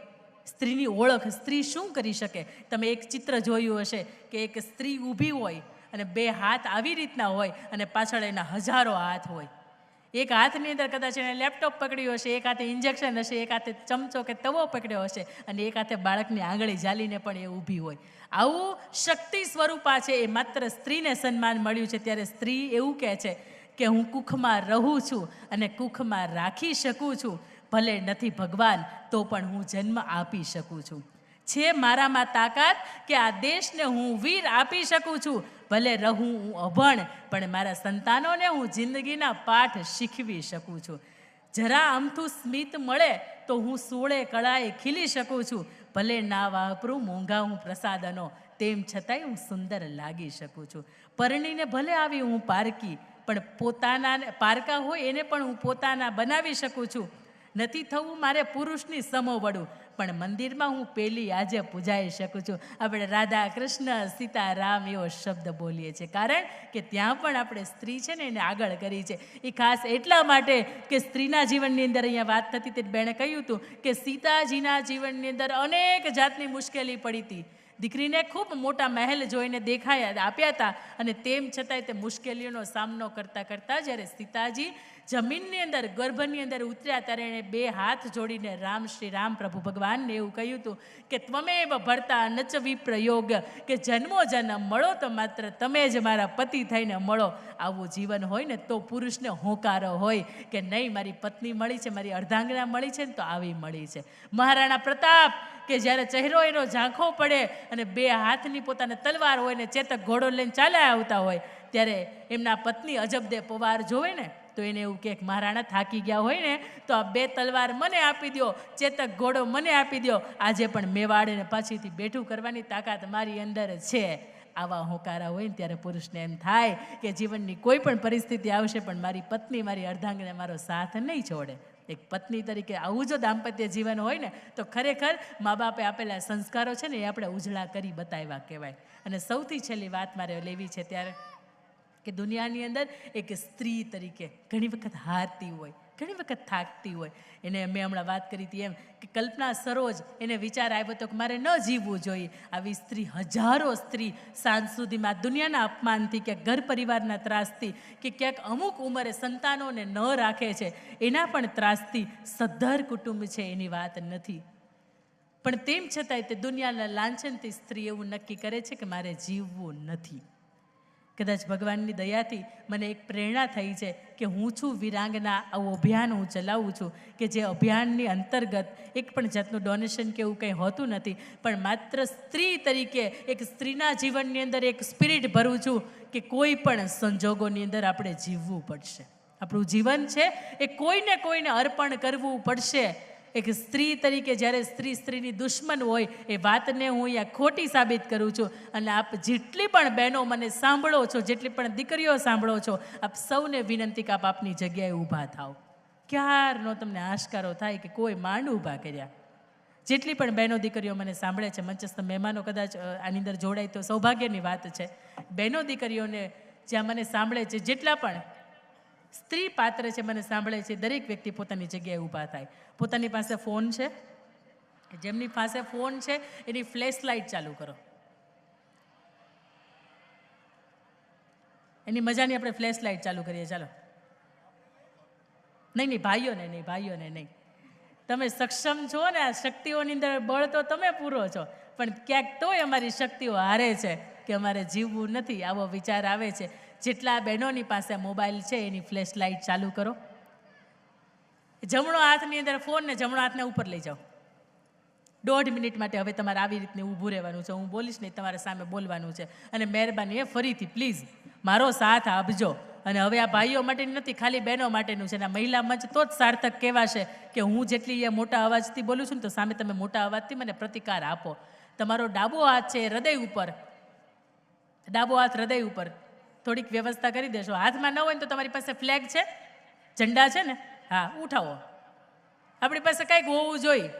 સ્ત્રીની ઓળખ, સ્ત્રી શું કરી શકે? તમે એક ચિત્ર જોયું હશે કે એક સ્ત્રી ઊભી હોય અને 2 હાથ આવી રીતના હોય અને પાછળ એના હજારો હાથ હોય. એક હાથની અંદર કદાચ એને લેપટોપ પકડ્યું હશે, એક હાથે ઇન્જેક્શન હશે, એક હાથે ચમચો કે તવો પકડ્યો હશે અને એક હાથે બાળકની આંગળી ઝાલીને પણ એ ઊભી હોય. આવું શક્તિ સ્વરૂપા છે એ માત્ર સ્ત્રીને સન્માન મળ્યું છે. ત્યારે સ્ત્રી એવું કહે છે કે હું કુખમાં રહું છું અને કુખમાં રાખી શકું છું. ભલે નથી ભગવાન તો પણ હું જન્મ આપી શકું છું. છે મારામાં તાકાત કે આ દેશને હું વીર આપી શકું છું. ભલે રહું હું અભણ પણ મારા સંતાનોને હું જિંદગીના પાઠ શીખવી શકું છું. જરા અમથું સ્મિત મળે તો હું 16 કળાએ ખીલી શકું છું. ભલે ના વાપરું મોંઘા હું પ્રસાદનો, તેમ છતાંય હું સુંદર લાગી શકું છું. પરણીને ભલે આવી હું પારકી, પણ પોતાના પારકા હોય એને પણ હું પોતાના બનાવી શકું છું. નથી થવું મારે પુરુષની સમોવડું, પણ મંદિરમાં હું પેલી આજે પૂજાઈ શકું છું. આપણે રાધા કૃષ્ણ સીતારામ એવો શબ્દ બોલીએ છીએ, કારણ કે ત્યાં પણ આપણે સ્ત્રી છે ને એને આગળ કરી છે. એ ખાસ એટલા માટે કે સ્ત્રીના જીવનની અંદર અહીંયા વાત થતી તે બેણે કહ્યું હતું કે સીતાજીના જીવનની અંદર અનેક જાતની મુશ્કેલી પડી હતી. દીકરીને ખૂબ મોટા મહેલ જોઈને આપ્યા હતા અને તેમ છતાંય તે મુશ્કેલીઓનો સામનો કરતાં જ્યારે સીતાજી જમીનની અંદર ગર્ભની અંદર ઉતર્યા ત્યારે એણે 2 હાથ જોડીને શ્રી રામ પ્રભુ ભગવાનને એવું કહ્યું હતું કે ત્વમેવ ભર્તા નચ વિપ્રયોગ, કે જન્મો જન્મ મળો તો માત્ર તમે જ મારા પતિ થઈને મળો. આવું જીવન હોય ને તો પુરુષને હોંકારો હોય કે નહીં, મારી પત્ની મળી છે, મારી અર્ધાંગના મળી છે ને તો આવી મળી છે. મહારાણા પ્રતાપ કે જ્યારે ચહેરો એનો ઝાંખો પડે અને 2 હાથની પોતાને તલવાર હોય ને ચેતક ઘોડો લઈને ચાલ્યા આવતા હોય ત્યારે એમના પત્ની અજબદે પવાર જોવે ને તો એને એવું કે મહારાણા થાકી ગયા હોય ને તો આ 2 તલવાર મને આપી દો, ચેતક ઘોડો મને આપી દો, આજે પણ મેવાડને પાછીથી બેઠું કરવાની તાકાત મારી અંદર છે. આવા હોંકારા હોય ને ત્યારે પુરુષને એમ થાય કે જીવનની કોઈ પણ પરિસ્થિતિ આવશે પણ મારી પત્ની, મારી અર્ધાંગને મારો સાથ નહીં છોડે. એક પત્ની તરીકે આવું જો દાંપત્ય જીવન હોય ને તો ખરેખર મા બાપે આપેલા સંસ્કારો છે ને એ આપણે ઉજળા કરી બતાવ્યા કહેવાય. અને સૌથી છેલ્લી વાત મારે લેવી છે ત્યારે કે દુનિયાની અંદર એક સ્ત્રી તરીકે ઘણી વખત હારતી હોય, ઘણી વખત થાકતી હોય. એને મેં હમણાં વાત કરી હતી એમ કે કલ્પના સરોજ એને વિચાર આવ્યો હતો કે મારે ન જીવવું જોઈએ. આવી સ્ત્રી, હજારો સ્ત્રી સાંજ સુધીમાં દુનિયાના અપમાનથી કે ઘર પરિવારના ત્રાસથી કે ક્યાંક અમુક ઉંમરે સંતાનોને ન રાખે છે એના પણ ત્રાસથી સદ્ધર કુટુંબ છે એની વાત નથી. પણ તેમ છતાંય તે દુનિયાના લાંછનથી સ્ત્રી એવું નક્કી કરે છે કે મારે જીવવું નથી. કદાચ ભગવાનની દયાથી મને એક પ્રેરણા થઈ છે કે હું છું વિરાંગના, આવું અભિયાન હું ચલાવું છું કે જે અભિયાનની અંતર્ગત એક પણ જાતનું ડોનેશન કે એવું કંઈ હોતું નથી, પણ માત્ર સ્ત્રી તરીકે એક સ્ત્રીના જીવનની અંદર એક સ્પિરિટ ભરું છું કે કોઈ પણ સંજોગોની અંદર આપણે જીવવું પડશે. આપણું જીવન છે એ કોઈને અર્પણ કરવું પડશે. એક સ્ત્રી તરીકે જ્યારે સ્ત્રીની દુશ્મન હોય એ વાતને હું અહીંયા ખોટી સાબિત કરું છું. અને આપ જેટલી પણ બહેનો મને સાંભળો છો, જેટલી પણ દીકરીઓ સાંભળો છો, આપ સૌને વિનંતી કે આપ આપની જગ્યાએ ઊભા થાઓ. ક્યારનો તમને આશકારો થાય કે કોઈ માંડ ઊભા કર્યા. જેટલી પણ બહેનો દીકરીઓ મને સાંભળે છે, મંચસ્થ મહેમાનો કદાચ આની અંદર જોડાય તો સૌભાગ્યની વાત છે. બહેનો દીકરીઓને જ્યાં મને સાંભળે છે, જેટલા પણ સ્ત્રી પાત્ર છે મને સાંભળે છે, દરેક વ્યક્તિ પોતાની જગ્યાએ ઊભા થાય. પોતાની પાસે ફોન છે, જેમની પાસે ફોન છે એની ફ્લેશ લાઇટ ચાલુ કરો. એની મજાની આપણે ફ્લેશ લાઇટ ચાલુ કરીએ. ચાલો. નહીં, ભાઈઓને નહીં. તમે સક્ષમ છો ને, આ શક્તિઓની અંદર બળ તો તમે પૂરો છો, પણ ક્યાંક તોય અમારી શક્તિઓ હારે છે કે અમારે જીવવું નથી, આવો વિચાર આવે છે. જેટલા બહેનોની પાસે મોબાઈલ છે એની ફ્લેશ લાઇટ ચાલુ કરો. જમણો હાથની અંદર ફોન ને જમણો હાથને ઉપર લઈ જાઓ. 1.5 મિનિટ માટે હવે તમારે આવી રીતને ઊભું રહેવાનું છે. હું બોલીશ નહીં, તમારે સામે બોલવાનું છે. અને મહેરબાની ફરીથી પ્લીઝ મારો સાથ આપજો. અને હવે આ ભાઈઓ માટેનું નથી, ખાલી બહેનો માટેનું છે. અને મહિલા મંચ તો જ સાર્થક કહેવાશે કે હું જેટલી એ મોટા અવાજથી બોલું છું ને તો સામે તમે મોટા અવાજથી મને પ્રતિકાર આપો. તમારો ડાબો હાથ છે હૃદય ઉપર, ડાબો હાથ હૃદય ઉપર થોડીક વ્યવસ્થા કરી દેશો. હાથમાં ન હોય ને તો તમારી પાસે ફ્લેગ છે, ઝંડા છે ને, હા ઉઠાવો. આપણી પાસે કંઈક હોવું જોઈએ.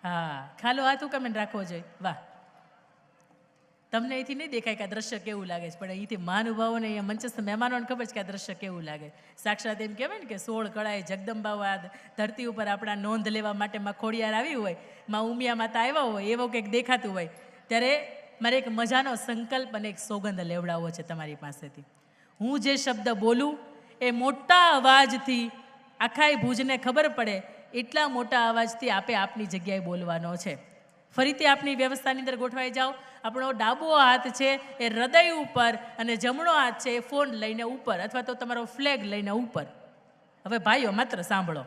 હા, ખાલો હાથ ઉકામીને રાખવો જોઈએ. વાહ, તમને અહીંથી નહીં દેખાય કે આ દ્રશ્ય કેવું લાગે છે, પણ અહીંથી મહાનુભાવોને અહીંયા મંચસ્થ મહેમાનોને ખબર છે કે આ દ્રશ્ય કેવું લાગે. સાક્ષાત એમ કહેવાય ને કે 16 કળાએ જગદંબા ધરતી ઉપર આપણા નોંધ લેવા માટે માં ખોડિયાર આવી હોય, માં ઉમિયા માતા આવ્યા હોય, એવો કંઈક દેખાતું હોય. ત્યારે મારે એક મજાનો સંકલ્પ અને એક સોગંદ લેવડાવવો છે તમારી પાસેથી. હું જે શબ્દ બોલું એ મોટા અવાજથી આખા ભુજને ખબર પડે એટલા મોટા અવાજથી આપે આપની જગ્યાએ બોલવાનો છે. ફરીથી આપની વ્યવસ્થાની અંદર ગોઠવાઈ જાઓ. આપણો ડાબો હાથ છે એ હૃદય ઉપર અને જમણો હાથ છે એ ફોન લઈને ઉપર અથવા તો તમારો ફ્લેગ લઈને ઉપર. હવે ભાઈઓ માત્ર સાંભળો,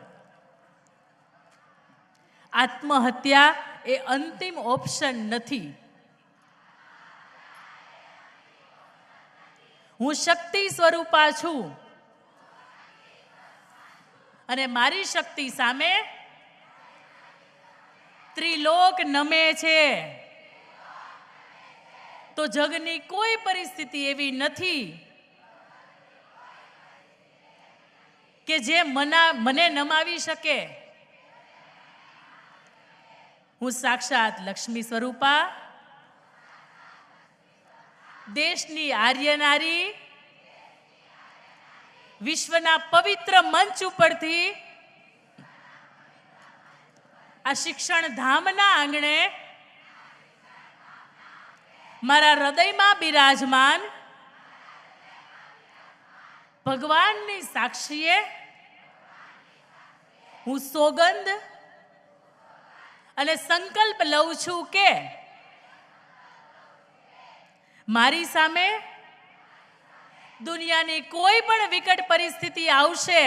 આત્મહત્યા એ અંતિમ ઓપ્શન નથી. હું શક્તિ સ્વરૂપા છું અને મારી શક્તિ સામે ત્રિલોક નમે છે. તો જગની કોઈ પરિસ્થિતિ એવી નથી કે જે મને નમાવી શકે. હું સાક્ષાત લક્ષ્મી સ્વરૂપા, દેશની આર્ય નારી, વિશ્વના પવિત્ર મંચ ઉપરથી આ શિક્ષણ ધામના આંગણે મારા હૃદયમાં બિરાજમાન ભગવાનની સાક્ષીએ હું સોગંદ અને સંકલ્પ લઉં છું કે મારી સામે દુનિયાની કોઈ પણ વિકટ પરિસ્થિતિ આવશે,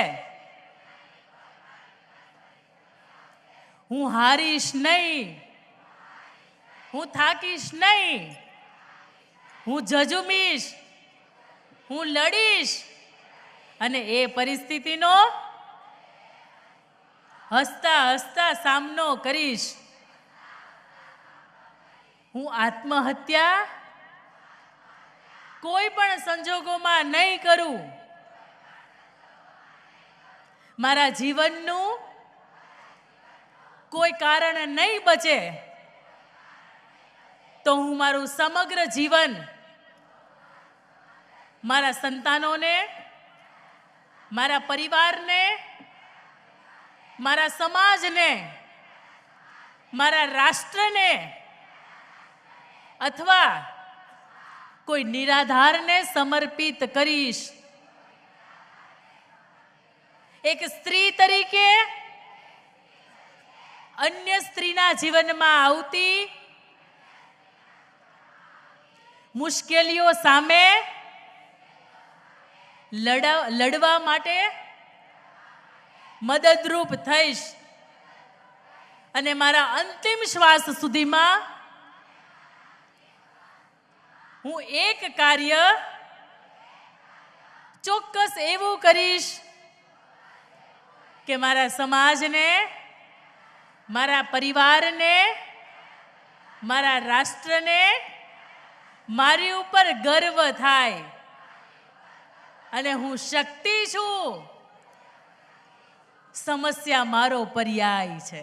હું હારીશ નહીં, હું થાકીશ નહીં, હું ઝઝુમીશ, હું લડીશ અને એ પરિસ્થિતિનો હસતા હસતા સામનો કરીશ. હું આત્મહત્યા કોઈ પણ સંજોગોમાં નહીં કરું. મારા જીવનનું કોઈ કારણ નહીં બચે તો હું મારું સમગ્ર જીવન મારા સંતાનોને, મારા પરિવારને, મારા સમાજને, મારા રાષ્ટ્રને અથવા કોઈ નિરાધારને સમર્પિત કરીશ. એક સ્ત્રી તરીકે અન્ય સ્ત્રીના જીવનમાં આવતી મુશ્કેલીઓ સામે લડવા માટે મદદરૂપ થઈશ અને મારા અંતિમ શ્વાસ સુધીમાં હું એક કાર્ય ચોક્કસ એવું કરીશ કે મારા સમાજને, મારા પરિવારને, મારા રાષ્ટ્રને મારી ઉપર ગર્વ થાય અને હું શક્તિ છું, સમસ્યા મારો પર્યાય છે.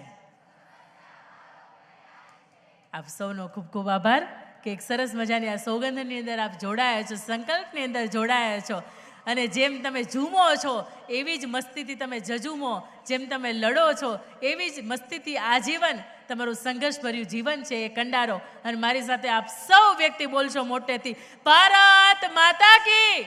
આપ સૌનો ખૂબ ખૂબ આભાર કે એક સરસ મજાની આ સોગંદની અંદર આપ જોડાયા છો, સંકલ્પની અંદર જોડાયા છો અને જેમ તમે ઝૂમો છો એવી જ મસ્તીથી તમે ઝઝૂમો, જેમ તમે લડો છો એવી જ મસ્તીથી આજીવન તમારું સંઘર્ષભર્યું જીવન છે એ કંડારો. અને મારી સાથે આપ સૌ વ્યક્તિ બોલશો મોટેથી, ભારત માતા કી.